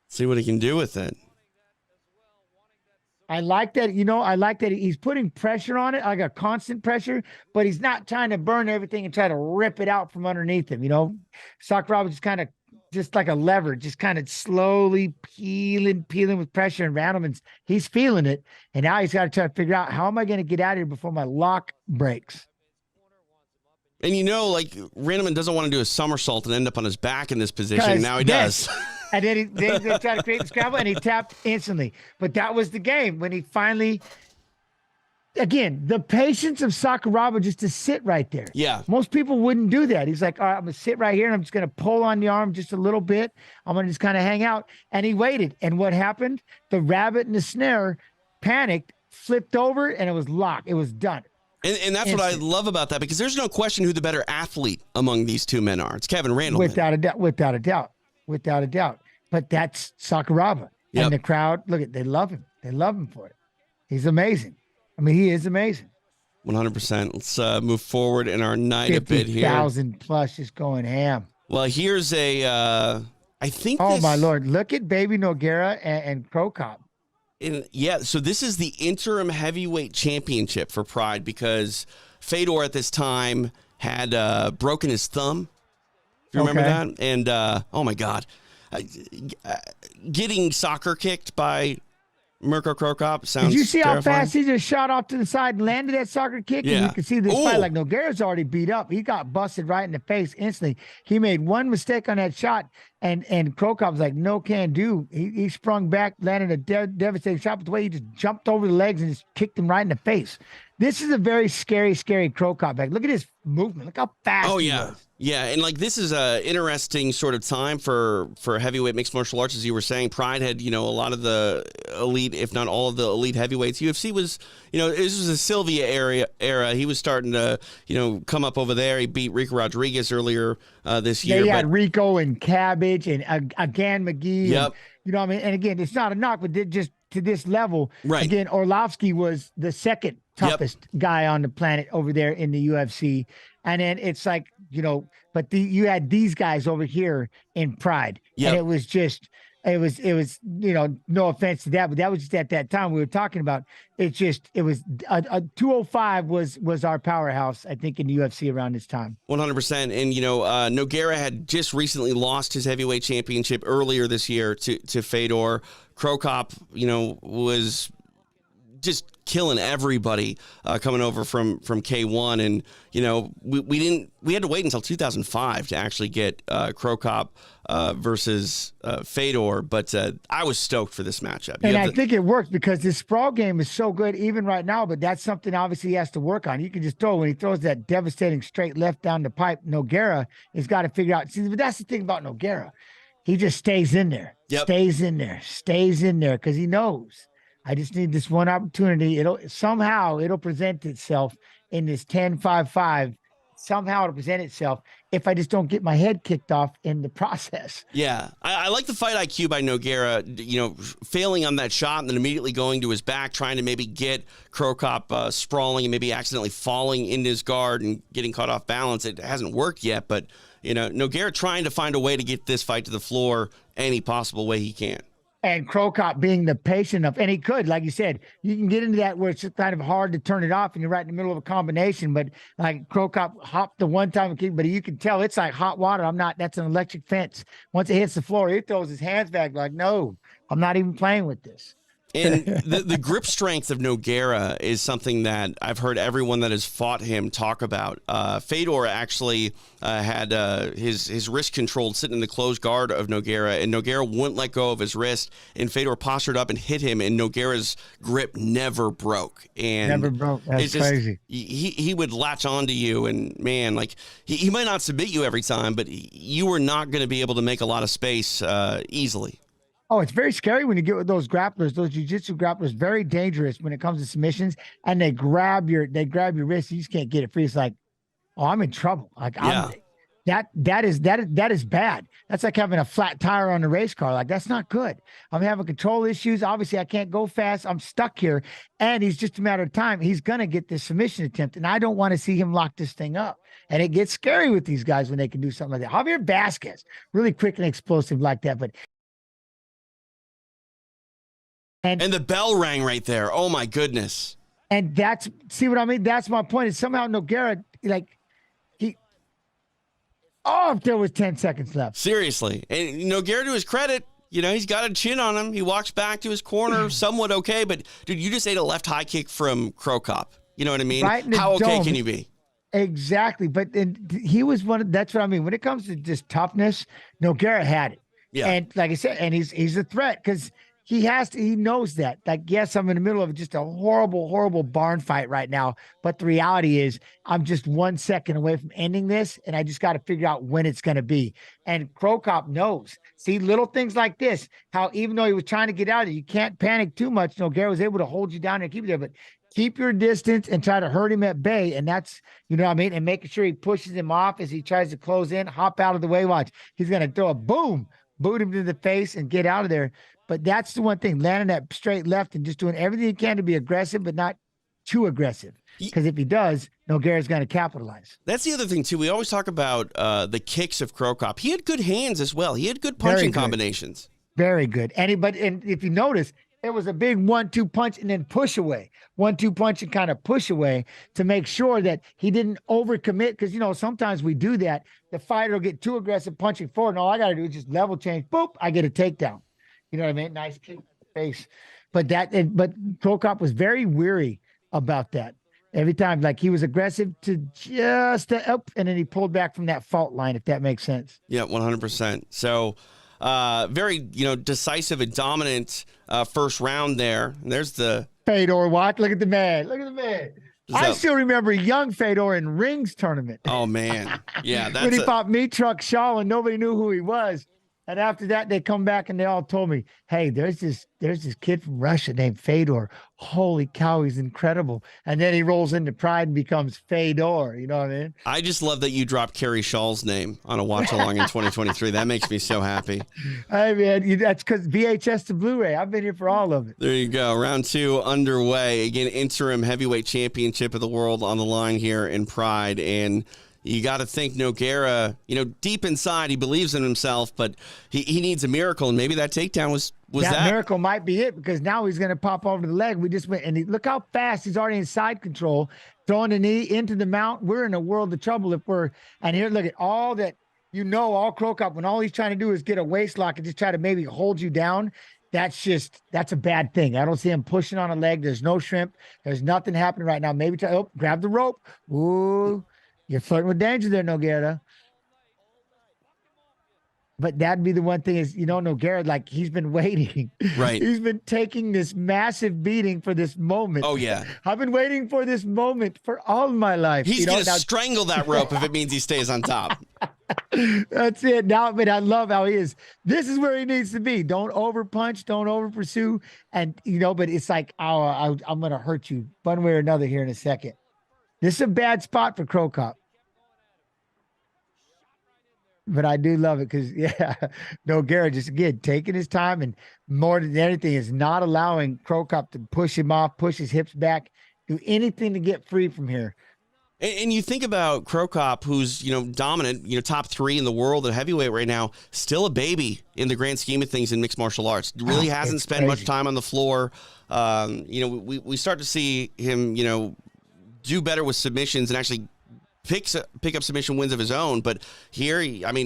Speaker 1: See what he can do with it.
Speaker 2: I like that. I like that he's putting pressure on it, like a constant pressure, but he's not trying to burn everything and try to rip it out from underneath him. Sakuraba just kind of, just like a lever, just kind of slowly peeling with pressure. And Randleman's, he's feeling it. And now he's got to try to figure out, how am I going to get out of here before my lock breaks?
Speaker 1: And like Randleman doesn't want to do a somersault and end up on his back in this position. Now he does.
Speaker 2: And then they try to create the scramble, and he tapped instantly. But that was the game when he finally, again, the patience of Sakuraba just to sit right there.
Speaker 1: Yeah.
Speaker 2: Most people wouldn't do that. He's like, all right, I'm going to sit right here, and I'm just going to pull on the arm just a little bit. I'm going to just kind of hang out. And he waited. And what happened? The rabbit in the snare panicked, flipped over, and it was locked. It was done.
Speaker 1: And that's what I love about that, because there's no question who the better athlete among these two men are. It's Kevin Randleman.
Speaker 2: Without a doubt. But that's Sakuraba. Yep. And the crowd, they love him. They love him for it. He's amazing. I mean, he is amazing.
Speaker 1: 100%. Let's move forward in our night a bit here.
Speaker 2: 50,000 plus just going ham.
Speaker 1: Well, here's I think.
Speaker 2: Oh, my Lord. Look at baby Nogueira and Cro Cop.
Speaker 1: So this is the interim heavyweight championship for Pride, because Fedor at this time had broken his thumb. Do you remember that? And, oh, my God. Getting soccer kicked by Mirko Cro Cop sounds
Speaker 2: Did you see
Speaker 1: terrifying.
Speaker 2: how fast he just shot off to the side and landed that soccer kick?
Speaker 1: Yeah.
Speaker 2: And you can see this fight, like Nogueira's already beat up. He got busted right in the face instantly. He made one mistake on that shot, and Cro Cop was like, no can do. He sprung back, landed a devastating shot, but the way he just jumped over the legs and just kicked him right in the face. This is a very scary, scary Cro Cop back. Look at his movement. Look how fast he was.
Speaker 1: Yeah, and this is a interesting sort of time for heavyweight mixed martial arts, as you were saying. Pride had, a lot of the elite, if not all of the elite heavyweights. UFC was, this was a Silva era. He was starting to, come up over there. He beat Rico Rodriguez earlier this year.
Speaker 2: Yeah, he had Rico and Cabbage and again McGee.
Speaker 1: Yep.
Speaker 2: And, what I mean? And again, it's not a knock, but just to this level,
Speaker 1: right.
Speaker 2: Again, Orlovsky was the second toughest guy on the planet over there in the UFC. And then it's like, but you had these guys over here in Pride.
Speaker 1: Yep.
Speaker 2: And it was, no offense to that, but that was just at that time we were talking about. It was a 205 was our powerhouse, I think, in the UFC around this time.
Speaker 1: 100%. And, Nogueira had just recently lost his heavyweight championship earlier this year to Fedor. Cro Cop, was just killing everybody coming over from K1. And, we had to wait until 2005 to actually get Cro Cop versus Fedor. But I was stoked for this matchup.
Speaker 2: And I think it works because this sprawl game is so good even right now, but that's something obviously he has to work on. You can just throw, when he throws that devastating straight left down the pipe, Nogueira has got to figure out. See, but that's the thing about Nogueira. He just stays in there, stays in there because he knows. I just need this one opportunity. It'll present itself in this 10-5-5. Somehow it'll present itself, if I just don't get my head kicked off in the process.
Speaker 1: Yeah, I like the fight IQ by Nogueira, failing on that shot and then immediately going to his back, trying to maybe get Cro Cop sprawling and maybe accidentally falling into his guard and getting caught off balance. It hasn't worked yet, but, Nogueira trying to find a way to get this fight to the floor any possible way he can.
Speaker 2: And Cro Cop being the patient of, and he could, like you said, you can get into that where it's kind of hard to turn it off and you're right in the middle of a combination. But like Cro Cop hopped the one time, but you can tell it's like hot water. That's an electric fence. Once it hits the floor, he throws his hands back like, no, I'm not even playing with this.
Speaker 1: And the grip strength of Nogueira is something that I've heard everyone that has fought him talk about. Fedor actually had his wrist controlled sitting in the closed guard of Nogueira, and Nogueira wouldn't let go of his wrist, and Fedor postured up and hit him, and Nogueira's grip never broke.
Speaker 2: Never broke. That's crazy.
Speaker 1: He would latch onto you, and man, like he might not submit you every time, but you were not going to be able to make a lot of space easily.
Speaker 2: Oh, it's very scary when you get with those grapplers, those jiu-jitsu grapplers, very dangerous when it comes to submissions, and they grab your wrist. You just can't get it free. It's like, oh, I'm in trouble. Like, yeah. That is bad. That's like having a flat tire on a race car. Like, that's not good. I'm having control issues. Obviously, I can't go fast. I'm stuck here, and he's just a matter of time. He's gonna get this submission attempt, and I don't want to see him lock this thing up. And it gets scary with these guys when they can do something like that. Javier Vasquez, really quick and explosive like that, but.
Speaker 1: And the bell rang right there. Oh, my goodness.
Speaker 2: And see what I mean? That's my point. Is somehow Nogueira, if there was 10 seconds left.
Speaker 1: Seriously. And Nogueira, to his credit, he's got a chin on him. He walks back to his corner somewhat okay. But, dude, you just ate a left high kick from Cro Cop. You know what I mean?
Speaker 2: Right
Speaker 1: How okay can you be?
Speaker 2: Exactly. But he was that's what I mean. When it comes to just toughness, Nogueira had it.
Speaker 1: Yeah.
Speaker 2: And like I said, and he's a threat because he knows that. Like, yes, I'm in the middle of just a horrible, horrible barn fight right now. But the reality is I'm just 1 second away from ending this, and I just got to figure out when it's going to be. And Cro Cop knows. See, little things like this, how even though he was trying to get out of it, you can't panic too much. Nogueira was able to hold you down and keep you there, but keep your distance and try to hurt him at bay. And that's, what I mean? And making sure he pushes him off as he tries to close in, hop out of the way. Watch. He's going to throw a boom, boot him to the face and get out of there. But that's the one thing, landing that straight left and just doing everything he can to be aggressive, but not too aggressive. Because if he does, Nogueira's going to capitalize.
Speaker 1: That's the other thing, too. We always talk about the kicks of Cro Cop. He had good hands as well. He had good punching combinations.
Speaker 2: Very good. And if you notice, it was a big 1-2 punch and then push away. 1-2 punch and kind of push away to make sure that he didn't overcommit. Because, sometimes we do that. The fighter will get too aggressive punching forward. And all I got to do is just level change. Boop, I get a takedown. You know what I mean? Nice kick in the face. But Cro Cop was very weary about that. Every time, like, he was aggressive to just up, and then he pulled back from that fault line, if that makes sense.
Speaker 1: Yeah, 100%. So, very, decisive and dominant first round there. And there's the
Speaker 2: Fedor watch. Look at the man. Look at the man. I still remember young Fedor in Rings tournament.
Speaker 1: Oh, man. Yeah. That's
Speaker 2: when he fought Meat Truck Shaw and nobody knew who he was. And after that, they come back and they all told me, hey, there's this kid from Russia named Fedor. Holy cow, he's incredible. And then he rolls into Pride and becomes Fedor. You know what I mean?
Speaker 1: I just love that you dropped Kerry Shaw's name on a watch along in 2023. That makes me so happy.
Speaker 2: Hey, man, that's because VHS to Blu-ray. I've been here for all of it.
Speaker 1: There you go. Round 2 underway. Again, interim heavyweight championship of the world on the line here in Pride. And you got to think Nogueira, deep inside, he believes in himself, but he needs a miracle, and maybe that takedown was that.
Speaker 2: Miracle might be it, because now he's going to pop over the leg. We just went, and look how fast he's already in side control, throwing the knee into the mount. We're in a world of trouble and here, look at all that, all Cro Cop, when all he's trying to do is get a waist lock and just try to maybe hold you down. That's a bad thing. I don't see him pushing on a leg. There's no shrimp. There's nothing happening right now. Maybe grab the rope. Ooh. You're flirting with danger there, Nogueira. But that'd be the one thing is, Nogueira, like, he's been waiting.
Speaker 1: Right.
Speaker 2: He's been taking this massive beating for this moment.
Speaker 1: Oh, yeah.
Speaker 2: I've been waiting for this moment for all of my life.
Speaker 1: He's going to strangle that rope if it means he stays on top.
Speaker 2: That's it. Now, but I love how he is. This is where he needs to be. Don't over punch. Don't over pursue. And, but it's like, I'm going to hurt you one way or another here in a second. This is a bad spot for Cro Cop. But I do love it because, yeah, Nogueira just, again, taking his time and more than anything is not allowing Cro Cop to push him off, push his hips back, do anything to get free from here.
Speaker 1: And you think about Cro Cop, who's, dominant, top 3 in the world at heavyweight right now, still a baby in the grand scheme of things in mixed martial arts. Really hasn't spent much time on the floor. We start to see him, do better with submissions and actually pick up submission wins of his own. But here,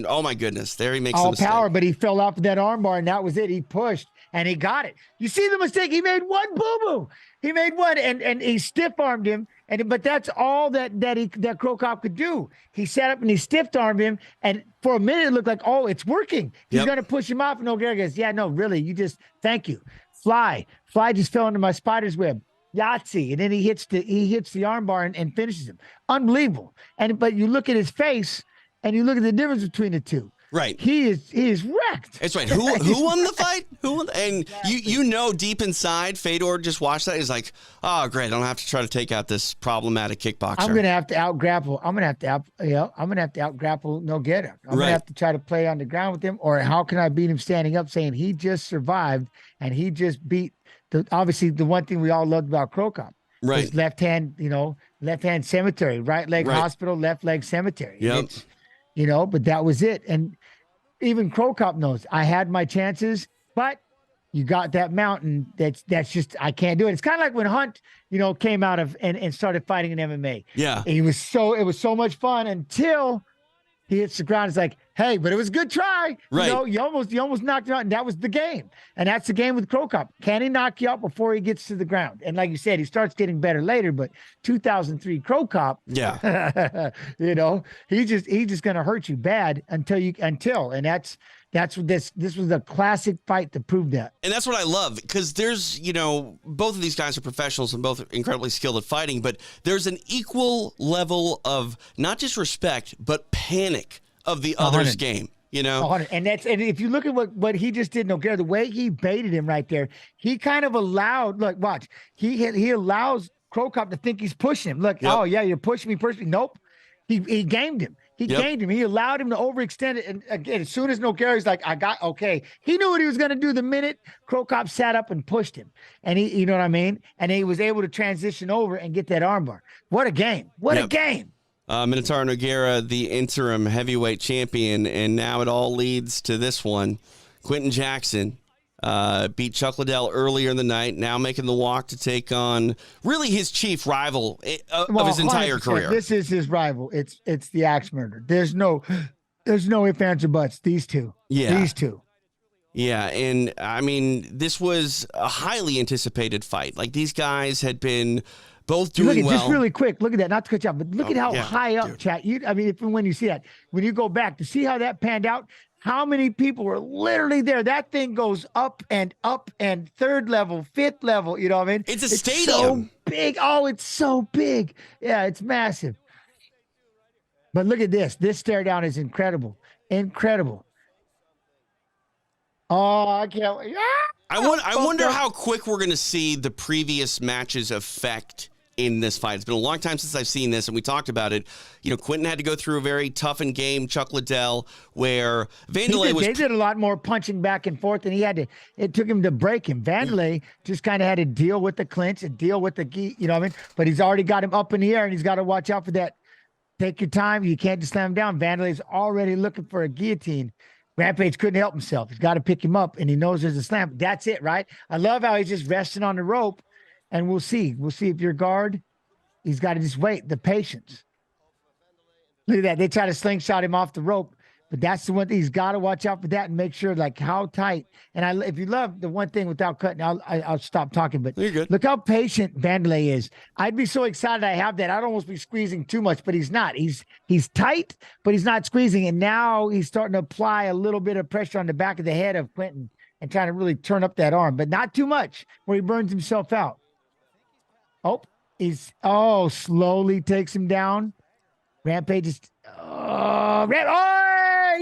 Speaker 1: oh my goodness, there he makes
Speaker 2: all
Speaker 1: the mistake.
Speaker 2: Power, but he fell off of that armbar, and that was it. He pushed and he got it. You see the mistake? He made one boo-boo. He made one, and he stiff-armed him. But that's all that Cro Cop could do. He sat up and he stiff-armed him, and for a minute it looked like, oh, it's working. He's going to push him off, and Nogueira goes, yeah, no, really, thank you. Fly just fell into my spider's web. Yahtzee, and then he hits the armbar and finishes him. Unbelievable. But you look at his face, and you look at the difference between the two.
Speaker 1: Right.
Speaker 2: He is wrecked.
Speaker 1: That's right. Who won the fight? Who won? And exactly. Deep inside, Fedor just watched that. He's like, oh, great. I don't have to try to take out this problematic kickboxer.
Speaker 2: I'm gonna have to out grapple. I'm gonna have to out grapple Nogueira. I'm gonna have to try to play on the ground with him. Or how can I beat him standing up? Saying he just survived and he just beat obviously the one thing we all loved about Cro Cop.
Speaker 1: Right.
Speaker 2: Left hand cemetery, right leg hospital, left leg cemetery.
Speaker 1: Yep.
Speaker 2: But that was it. And even Cro Cop knows I had my chances, but you got that mountain. That's just, I can't do it. It's kind of like when Hunt, came out of and started fighting in MMA.
Speaker 1: Yeah.
Speaker 2: And it was so much fun until he hits the ground. It's like, hey, but it was a good try.
Speaker 1: Right.
Speaker 2: You almost knocked him out, and that was the game. And that's the game with Cro Cop. Can he knock you out before he gets to the ground? And like you said, he starts getting better later. But 2003 Cro Cop,
Speaker 1: yeah,
Speaker 2: he's just gonna hurt you bad until and that's what this was a classic fight to prove that.
Speaker 1: And that's what I love, because there's, both of these guys are professionals and both incredibly skilled at fighting, but there's an equal level of not just respect, but panic of the other's game,
Speaker 2: 100. And if you look at what he just did, Nogueira, the way he baited him right there, he kind of allowed, look, watch, he allows Cro Cop to think he's pushing him. Look, oh yeah, you're pushing me. Nope. He gamed him. He gamed him. He allowed him to overextend it. And again, as soon as Nogueira's like, he knew what he was going to do the minute Cro Cop sat up and pushed him. And he, you know what I mean? And he was able to transition over and get that armbar. What a game. What a game.
Speaker 1: Minotauro Nogueira, the interim heavyweight champion. And now it all leads to this one. Quentin Jackson beat Chuck Liddell earlier in the night, now making the walk to take on really his chief rival of his entire career.
Speaker 2: This is his rival. It's the Axe Murderer. There's no ifs, ands, or buts. These two.
Speaker 1: Yeah.
Speaker 2: These two.
Speaker 1: Yeah, and this was a highly anticipated fight. Like, these guys had been both doing well.
Speaker 2: Just really quick, look at that. Not to cut you off, but look at how high up, chat. When you see that, when you go back to see how that panned out, how many people were literally there? That thing goes up and third level, fifth level. You know what I mean?
Speaker 1: It's a stadium.
Speaker 2: So big. Oh, it's so big. Yeah, it's massive. But look at this. This stare down is incredible. Incredible. Oh, I can't.
Speaker 1: I wonder how quick we're going to see the previous matches affect in this fight. It's been a long time since I've seen this, and we talked about it. Quentin had to go through a very toughened game, Chuck Liddell, where Vanderlei was...
Speaker 2: They did a lot more punching back and forth, and it took him to break him. Vanderlei just kind of had to deal with the clinch and deal with the gi, you know what I mean? But he's already got him up in the air, and he's got to watch out for that. Take your time. You can't just slam him down. Vanderlei's already looking for a guillotine. Rampage couldn't help himself. He's got to pick him up, and he knows there's a slam. That's it, right? I love how he's just resting on the rope. And we'll see. We'll see if your guard, he's got to just wait. The patience. Look at that. They try to slingshot him off the rope, but that's the one thing. He's got to watch out for that and make sure, like, how tight. And if you love the one thing without cutting, I'll stop talking. But
Speaker 1: you're good.
Speaker 2: Look how patient Vanderlei is. I'd be so excited I have that. I'd almost be squeezing too much, but he's not. He's tight, but he's not squeezing. And now he's starting to apply a little bit of pressure on the back of the head of Quentin and trying to really turn up that arm, but not too much where he burns himself out. Slowly takes him down. Rampage is, he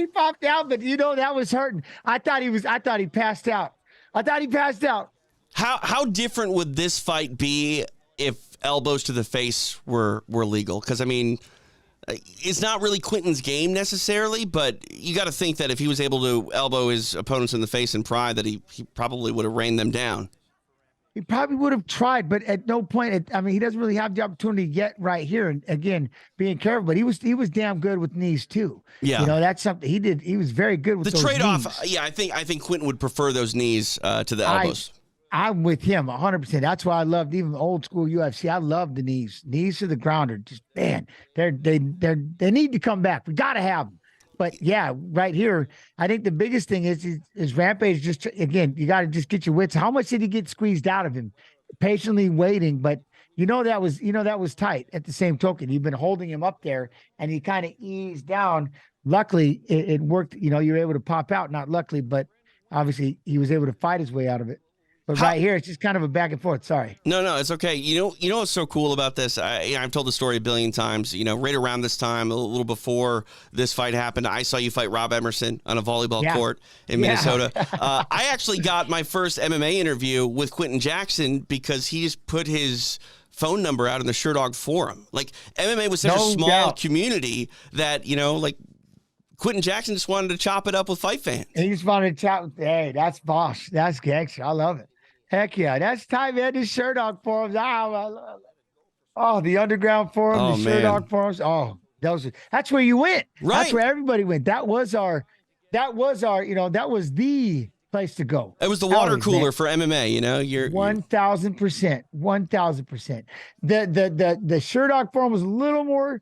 Speaker 2: popped out, but that was hurting. I thought he passed out.
Speaker 1: How different would this fight be if elbows to the face were legal? Because It's not really Quinton's game necessarily, but you got to think that if he was able to elbow his opponents in the face in pride, that he probably would have rained them down.
Speaker 2: He probably would have tried, but at no point. I mean, he doesn't really have the opportunity yet right here. And again, being careful, but he was damn good with knees too.
Speaker 1: Yeah,
Speaker 2: you know, that's something he did. He was very good with
Speaker 1: the
Speaker 2: those
Speaker 1: trade-off.
Speaker 2: knees.
Speaker 1: Yeah, I think Quinton would prefer those knees to the elbows.
Speaker 2: I'm with him 100%. That's why I loved even old school UFC. I love the knees. Knees to the ground are just, man, they need to come back. We got to have them. But yeah, right here, I think the biggest thing is Rampage. Just again, you got to just get your wits. How much did he get squeezed out of him? Patiently waiting, but that was tight. At the same token, you've been holding him up there, and he kind of eased down. Luckily, it worked. You were able to pop out. Not luckily, but obviously he was able to fight his way out of it. But right here, it's just kind of a back and forth. Sorry.
Speaker 1: No, it's okay. You know what's so cool about this? I've told the story a billion times. Right around this time, a little before this fight happened, I saw you fight Rob Emerson on a volleyball court in Minnesota. I actually got my first MMA interview with Quinton Jackson because he just put his phone number out in the Sherdog forum. Like, MMA was such a small community that, Quinton Jackson just wanted to chop it up with fight fans.
Speaker 2: He just wanted to chop. Hey, that's boss. That's gangster. I love it. Heck yeah, that's time, man. The Sherdog forums. The underground forum, the Sherdog forums. Oh, that's where you went.
Speaker 1: Right.
Speaker 2: That's where everybody went. That was the place to go.
Speaker 1: It was the water cooler for MMA. You're
Speaker 2: 1,000%. 1,000%. The Sherdog forum was a little more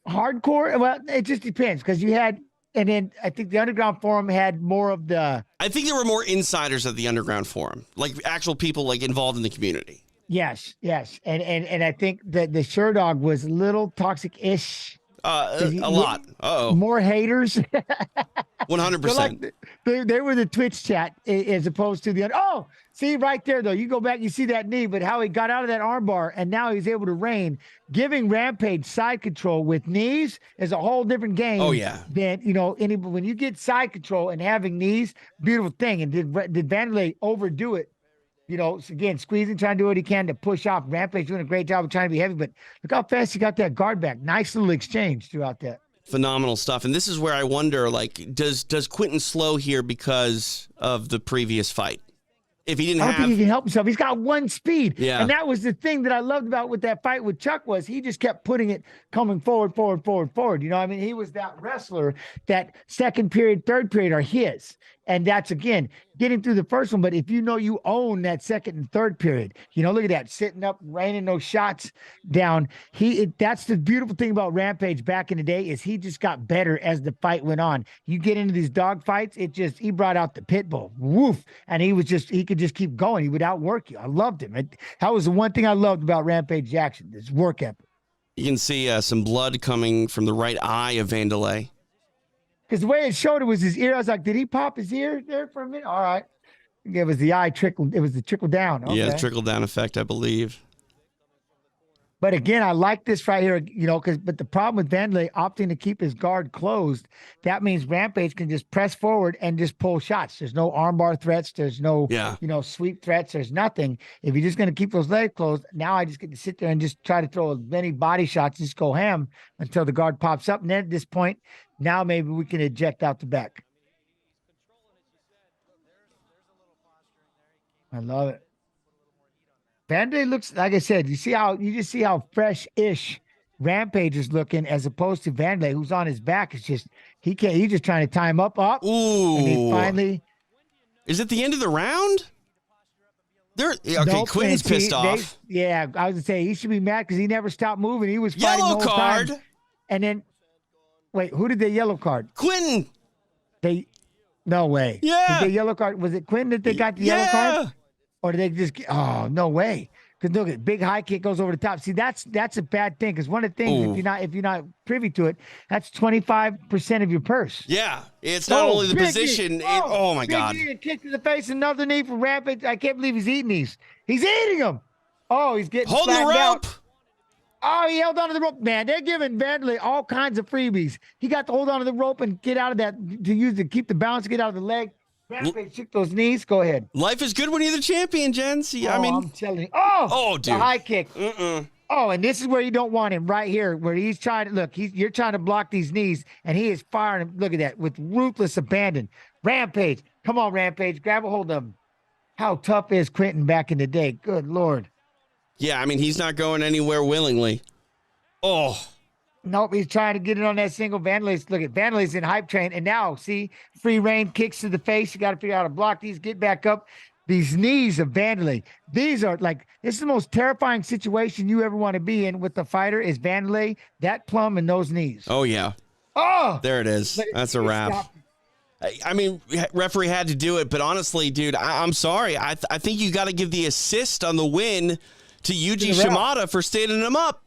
Speaker 2: hardcore. Well, it just depends because you had. And then I think the Underground Forum had more of the...
Speaker 1: I think there were more insiders at the Underground Forum, like actual people involved in the community.
Speaker 2: Yes. And I think that the Sherdog was a little toxic-ish.
Speaker 1: A lot. Uh-oh.
Speaker 2: More haters.
Speaker 1: 100%.
Speaker 2: They were the Twitch chat as opposed to the... Oh, see right there, though. You go back, you see that knee, but how he got out of that armbar, and now he's able to reign. Giving Rampage side control with knees is a whole different game.
Speaker 1: Oh, yeah.
Speaker 2: Than, when you get side control and having knees, beautiful thing. And did Vanderlei overdo it? Again, squeezing, trying to do what he can to push off. Rampage doing a great job of trying to be heavy, but look how fast he got that guard back. Nice little exchange throughout that.
Speaker 1: Phenomenal stuff. And this is where I wonder, does Quinton slow here because of the previous fight? If he didn't
Speaker 2: I don't think he can help himself. He's got one speed.
Speaker 1: Yeah.
Speaker 2: And that was the thing that I loved about with that fight with Chuck was he just kept putting it coming forward. He was that wrestler that second period, third period are his. And that's, again, getting through the first one. But if you own that second and third period, look at that, sitting up, raining those shots down. That's the beautiful thing about Rampage back in the day is he just got better as the fight went on. You get into these dog fights, he brought out the pit bull. Woof. And he could just keep going. He would outwork you. I loved him. That was the one thing I loved about Rampage Jackson, his work ethic.
Speaker 1: You can see some blood coming from the right eye of Vanderlei.
Speaker 2: Because the way it showed it was his ear. I was like, did he pop his ear there for a minute? All right. It was the eye trickle. It was the trickle down. Okay.
Speaker 1: Yeah, trickle down effect, I believe.
Speaker 2: But again, I like this right here, but the problem with Vanderlei opting to keep his guard closed, that means Rampage can just press forward and just pull shots. There's no armbar threats. There's no, sweep threats. There's nothing. If you're just going to keep those legs closed, now I just get to sit there and just try to throw as many body shots, just go ham until the guard pops up. And then at this point, now maybe we can eject out the back. I love it. Vanderlei looks, like I said, you just see how fresh-ish Rampage is looking as opposed to Vanderlei, who's on his back. It's just, he's just trying to tie him up.
Speaker 1: Ooh.
Speaker 2: And he finally.
Speaker 1: Is it the end of the round? Quinton's pissed off.
Speaker 2: I was going to say, he should be mad because he never stopped moving. He was fighting
Speaker 1: yellow
Speaker 2: the whole
Speaker 1: card.
Speaker 2: time. And then, wait, who did they yellow card?
Speaker 1: Quinton.
Speaker 2: No way.
Speaker 1: Yeah.
Speaker 2: Did they yellow card? Was it Quinton that they got the yellow card? Or did they just no way. Because look at big high kick goes over the top. See, that's a bad thing. Because one of the things, if you're not privy to it, that's 25% of your purse.
Speaker 1: Yeah. It's not only the position. Oh my God.
Speaker 2: Big kick to the face, another knee for Rampage. I can't believe he's eating these. He's eating them. Oh, he's getting
Speaker 1: holding the rope.
Speaker 2: Out. Oh, he held onto the rope. Man, they're giving Vanderlei all kinds of freebies. He got to hold onto the rope and get out of that to keep the balance, get out of the leg. Rampage shook those knees. Go ahead.
Speaker 1: Life is good when you're the champion, gents.
Speaker 2: I'm telling you. Oh, dude. The high kick. Oh, and this is where you don't want him right here, where he's trying to look. You're trying to block these knees, and he is firing. Look at that with ruthless abandon. Rampage, come on, Rampage, grab a hold of him. How tough is Quentin back in the day? Good Lord.
Speaker 1: Yeah, I mean, he's not going anywhere willingly. Oh,
Speaker 2: Nope, he's trying to get it on that single. Vanderlei, look at Vanderlei's in hype train, and now see free reign kicks to the face. You got to figure out how to block these, get back up. These knees of Vanderlei, these are like, this is the most terrifying situation you ever want to be in with the fighter is Vanderlei, that plum and those knees.
Speaker 1: oh yeah.
Speaker 2: Oh,
Speaker 1: There it is. That's a wrap. I mean, referee had to do it, but honestly, dude, I'm sorry. I think you got to give the assist on the win to Yuji Shimada for standing him up.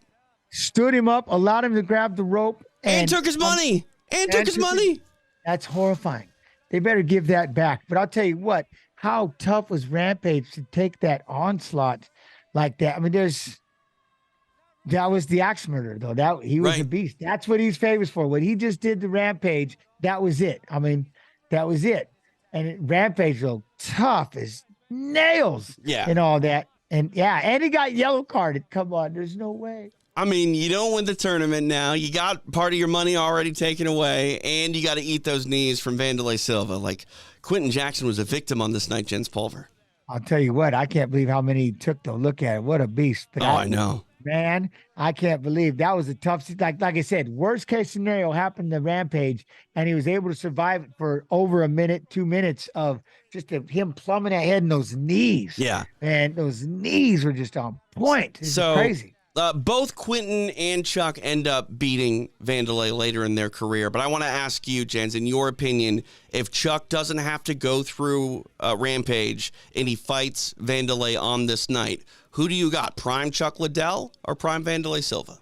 Speaker 2: Stood him up, allowed him to grab the rope.
Speaker 1: And took his money. And took his money.
Speaker 2: That's horrifying. They better give that back. But I'll tell you what, how tough was Rampage to take that onslaught like that? I mean, that was the axe murderer, though. That he was a beast. That's what he's famous for. What he just did to Rampage, that was it. I mean, that was it. And Rampage, though, tough as nails.
Speaker 1: Yeah.
Speaker 2: And all that. And yeah, and he got yellow carded. Come on, there's no way.
Speaker 1: I mean, you don't win the tournament now. You got part of your money already taken away, and you got to eat those knees from Vanderlei Silva. Like, Quentin Jackson was a victim on this night, Jens Pulver.
Speaker 2: I'll tell you what, I can't believe how many he took to look at it. What a beast. But
Speaker 1: I know.
Speaker 2: Man, I can't believe that was a tough, like I said, worst case scenario happened to Rampage, and he was able to survive it for over a minute, 2 minutes of just him plumbing ahead in those knees.
Speaker 1: Yeah.
Speaker 2: And those knees were just on point. It's crazy.
Speaker 1: Both Quentin and Chuck end up beating Vanderlei later in their career. But I want to ask you, Jens, in your opinion, if Chuck doesn't have to go through Rampage and he fights Vanderlei on this night, who do you got, prime Chuck Liddell or prime Vanderlei Silva?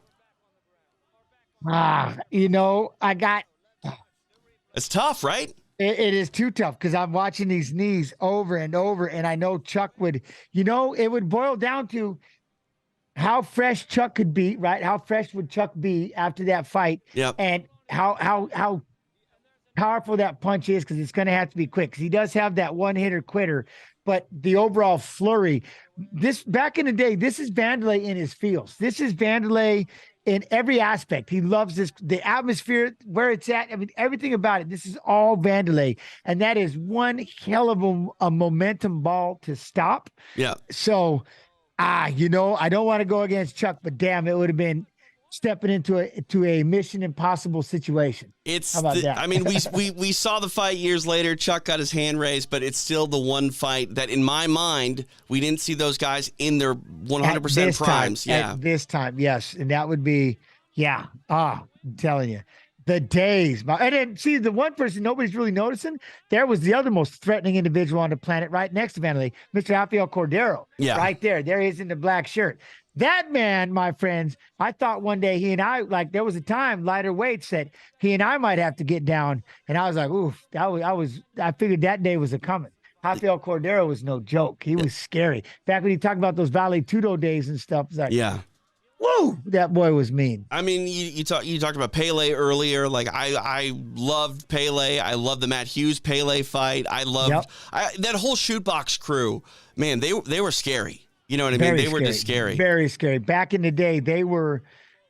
Speaker 1: It's tough, right?
Speaker 2: It is too tough because I'm watching these knees over and over, and I know Chuck would, it would boil down to how fresh Chuck could be, right? How fresh would Chuck be after that fight?
Speaker 1: Yep.
Speaker 2: And how powerful that punch is, because it's going to have to be quick. Because he does have that one-hitter quitter, but the overall flurry. This back in the day, this is Vanderlei in his feels. This is Vanderlei in every aspect. He loves this, the atmosphere, where it's at. I mean, everything about it. This is all Vanderlei, and that is one hell of a momentum ball to stop.
Speaker 1: Yeah.
Speaker 2: So. I don't want to go against Chuck, but damn, it would have been stepping into a Mission Impossible situation. How about that?
Speaker 1: I mean, we saw the fight years later. Chuck got his hand raised, but it's still the one fight that, in my mind, we didn't see those guys in their 100% primes.
Speaker 2: At this time, yes, and that would be, I'm telling you. The days. And then, see, the one person nobody's really noticing, there was the other most threatening individual on the planet right next to Vanderlei, Mr. Rafael Cordero.
Speaker 1: Yeah.
Speaker 2: Right there. There he is in the black shirt. That man, my friends, I thought one day he and I, like, there was a time, lighter weights, that he and I might have to get down. And I was like, oof, I figured that day was a coming. Rafael Cordero was no joke. He was scary. Back when you talk about those Vale Tudo days and stuff, it's like, woo, that boy was mean.
Speaker 1: I mean, you talked about Pele earlier. Like, I loved Pele. I loved the Matt Hughes Pele fight. I loved that whole shoot box crew. Man, they were scary. You know what I mean? They were just scary.
Speaker 2: Very scary. Back in the day, they were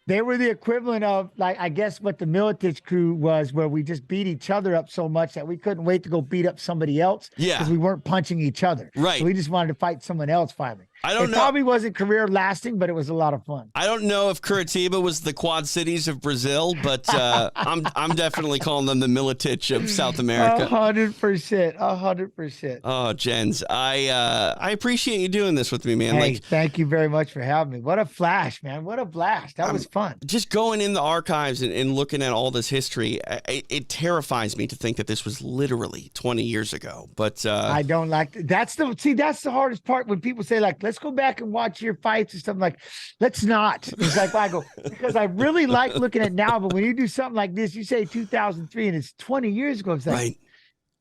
Speaker 2: the equivalent of, like, I guess what the Militich crew was, where we just beat each other up so much that we couldn't wait to go beat up somebody else.
Speaker 1: Yeah.
Speaker 2: Because we weren't punching each other.
Speaker 1: Right.
Speaker 2: So we just wanted to fight someone else finally.
Speaker 1: I don't know.
Speaker 2: It probably wasn't career lasting, but it was a lot of fun.
Speaker 1: I don't know if Curitiba was the Quad Cities of Brazil, but I'm definitely calling them the Militich of South America.
Speaker 2: 100%.
Speaker 1: Oh, Jens, I appreciate you doing this with me, man.
Speaker 2: Hey, thank you very much for having me. What a flash, man. What a blast. That was fun.
Speaker 1: Just going in the archives and looking at all this history, it terrifies me to think that this was literally 20 years ago. But
Speaker 2: I don't like that's the hardest part when people say, like, let's go back and watch your fights and stuff. Like, let's not. It's like, I go, because I really like looking at now, but when you do something like this, you say 2003 and it's 20 years ago. It's like,
Speaker 1: right.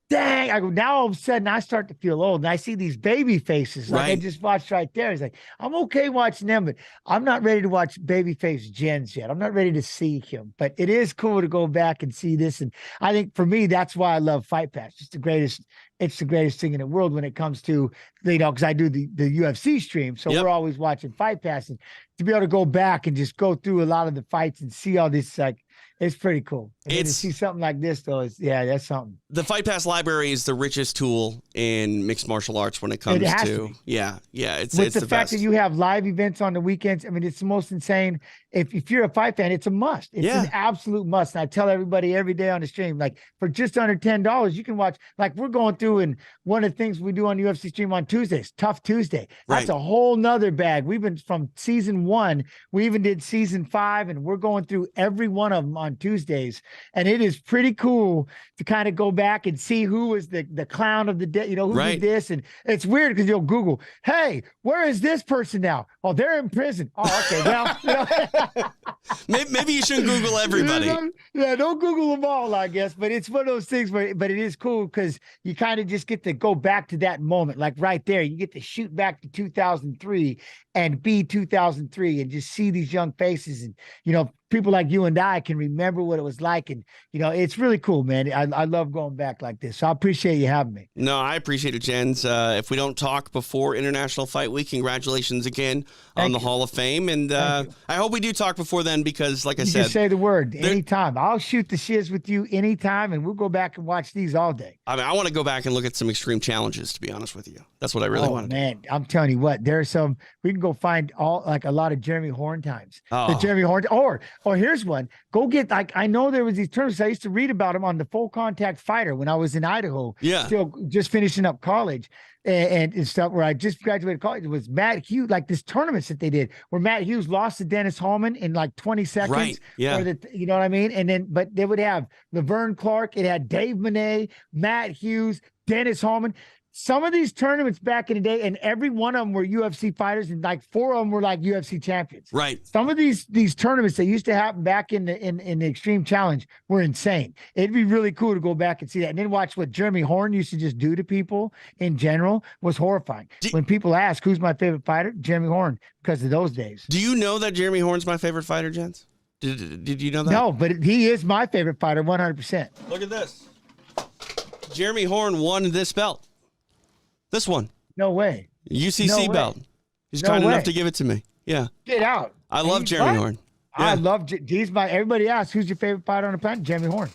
Speaker 2: Dang, I go, now all of a sudden I start to feel old and I see these baby faces like I just watched right there. It's like, I'm okay watching them, but I'm not ready to watch babyface Jens yet. I'm not ready to see him, but it is cool to go back and see this. And I think for me, that's why I love Fight Pass. Just the greatest it's the greatest thing in the world when it comes to, because I do the UFC stream. So we're always watching Fight Pass, and to be able to go back and just go through a lot of the fights and see all this, like, it's pretty cool. And then to see something like this, though, that's something.
Speaker 1: The Fight Pass library is the richest tool in mixed martial arts when it comes to it's
Speaker 2: with the
Speaker 1: fact
Speaker 2: best. That you have live events on the weekends. I mean, it's the most insane. If you're a fight fan, it's a must. It's an absolute must. And I tell everybody every day on the stream, like, for just under $10, you can watch. Like, we're going through, and one of the things we do on UFC stream on Tuesdays, Tough Tuesday. That's a whole nother bag. We've been from season 1. We even did season 5, and we're going through every one of them on Tuesdays. And it is pretty cool to kind of go back and see who was the clown of the day, who did this. And it's weird because you'll Google, hey, where is this person now? Oh, they're in prison. Oh, okay. Well,
Speaker 1: maybe you shouldn't Google everybody.
Speaker 2: Yeah, don't Google them all, I guess. But it's one of those things but it is cool because you kind of just get to go back to that moment. Like right there, you get to shoot back to 2003 and be 2003 and just see these young faces. And, people like you and I can remember what it was like. And, it's really cool, man. I love going back like this. So I appreciate you having me.
Speaker 1: No, I appreciate it, Jens. If we don't talk before International Fight Week, congratulations again on the Hall of Fame. And I hope we do talk before then because, like I said.
Speaker 2: Just say the word anytime. I'll shoot the shiz with you anytime, and we'll go back and watch these all day.
Speaker 1: I mean, I want to go back and look at some extreme challenges, to be honest with you. That's what I really want to do.
Speaker 2: Man, I'm telling you what, there's some, we can go find a lot of Jeremy Horn times. The Jeremy Horn, or here's one. Go get, I know there was these tournaments. I used to read about them on the Full Contact Fighter when I was in Idaho.
Speaker 1: Yeah.
Speaker 2: Still just finishing up college and stuff where I just graduated college. It was Matt Hughes, like this tournaments that they did where Matt Hughes lost to Dennis Hallman in like 20 seconds.
Speaker 1: Right. Yeah.
Speaker 2: You know what I mean? And then, but they would have Laverne Clark. It had Dave Monet, Matt Hughes, Dennis Hallman. Some of these tournaments back in the day, and every one of them were UFC fighters, and like 4 of them were like UFC champions.
Speaker 1: Right.
Speaker 2: Some of these tournaments that used to happen back in the Extreme Challenge were insane. It'd be really cool to go back and see that, and then watch what Jeremy Horn used to just do to people in general was horrifying. When people ask who's my favorite fighter, Jeremy Horn, because of those days.
Speaker 1: Do you know that Jeremy Horn's my favorite fighter, Jens? Did you know that?
Speaker 2: No, but he is my favorite fighter, 100%.
Speaker 1: Look at this. Jeremy Horn won this belt. This one.
Speaker 2: No way.
Speaker 1: UCC belt. He's kind enough to give it to me. Yeah.
Speaker 2: Get out.
Speaker 1: I love Jeremy Horn. Yeah.
Speaker 2: I love, everybody asks, who's your favorite fighter on the planet? Jeremy Horn.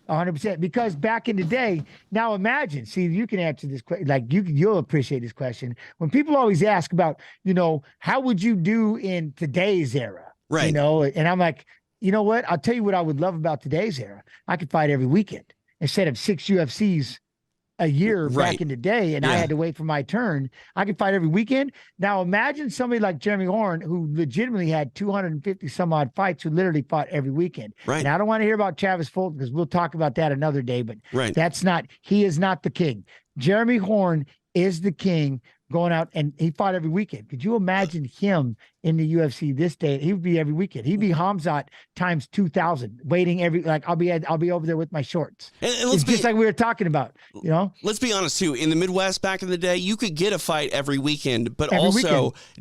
Speaker 2: 100%. Because back in the day, now imagine, see, you can answer this question, like you'll appreciate this question. When people always ask about, how would you do in today's era?
Speaker 1: Right.
Speaker 2: And I'm like, you know what? I'll tell you what I would love about today's era. I could fight every weekend instead of 6 UFCs a year back in the day, and I had to wait for my turn. I could fight every weekend. Now imagine somebody like Jeremy Horn, who legitimately had 250 some odd fights, who literally fought every weekend.
Speaker 1: Right.
Speaker 2: And I don't want to hear about Travis Fulton because we'll talk about that another day, but he is not the king. Jeremy Horn is the king going out, and he fought every weekend. Could you imagine him in the UFC this day? He would be every weekend. He'd be Hamzat times 2,000, waiting I'll be over there with my shorts.
Speaker 1: And
Speaker 2: it's just like we were talking about,
Speaker 1: Let's be honest too. In the Midwest back in the day, you could get a fight every weekend, but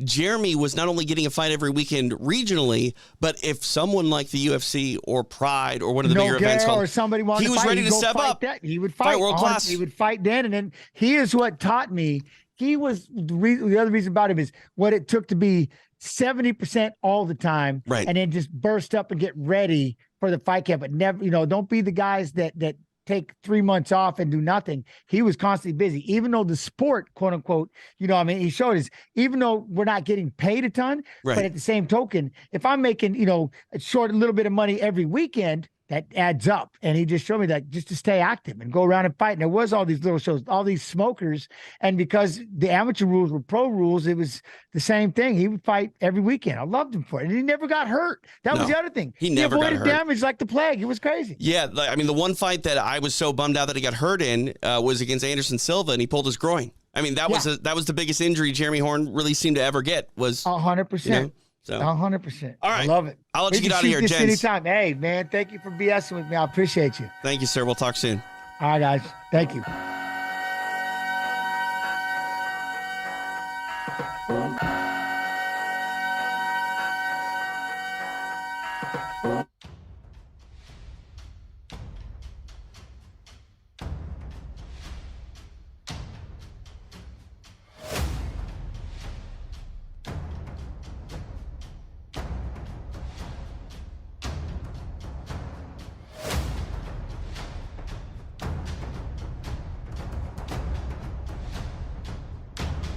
Speaker 1: Jeremy was not only getting a fight every weekend regionally, but if someone like the UFC or Pride or one of the bigger events
Speaker 2: or somebody wanted
Speaker 1: he was ready to step up.
Speaker 2: He would fight
Speaker 1: world class.
Speaker 2: He would fight then, and then he is what taught me. He was the other reason about him is what it took to be 70% all the time, and then just burst up and get ready for the fight camp. But never, don't be the guys that take 3 months off and do nothing. He was constantly busy, even though the sport, quote unquote, he showed us, even though we're not getting paid a ton, but at the same token, if I'm making, a little bit of money every weekend, that adds up. And he just showed me that just to stay active and go around and fight. And there was all these little shows, all these smokers. And because the amateur rules were pro rules, it was the same thing. He would fight every weekend. I loved him for it. And he never got hurt. That was the other thing.
Speaker 1: He never got
Speaker 2: avoided
Speaker 1: hurt.
Speaker 2: Damage like the plague. It was crazy.
Speaker 1: Yeah. I mean, the one fight that I was so bummed out that he got hurt in was against Anderson Silva, and he pulled his groin. I mean, that was the biggest injury Jeremy Horn really seemed to ever get was
Speaker 2: 100%.
Speaker 1: So
Speaker 2: 100%.
Speaker 1: All right.
Speaker 2: I love it.
Speaker 1: I'll let you get out of here, Jens.
Speaker 2: Anytime. Hey, man, thank you for BSing with me. I appreciate you.
Speaker 1: Thank you, sir. We'll talk soon.
Speaker 2: All right, guys. Thank you.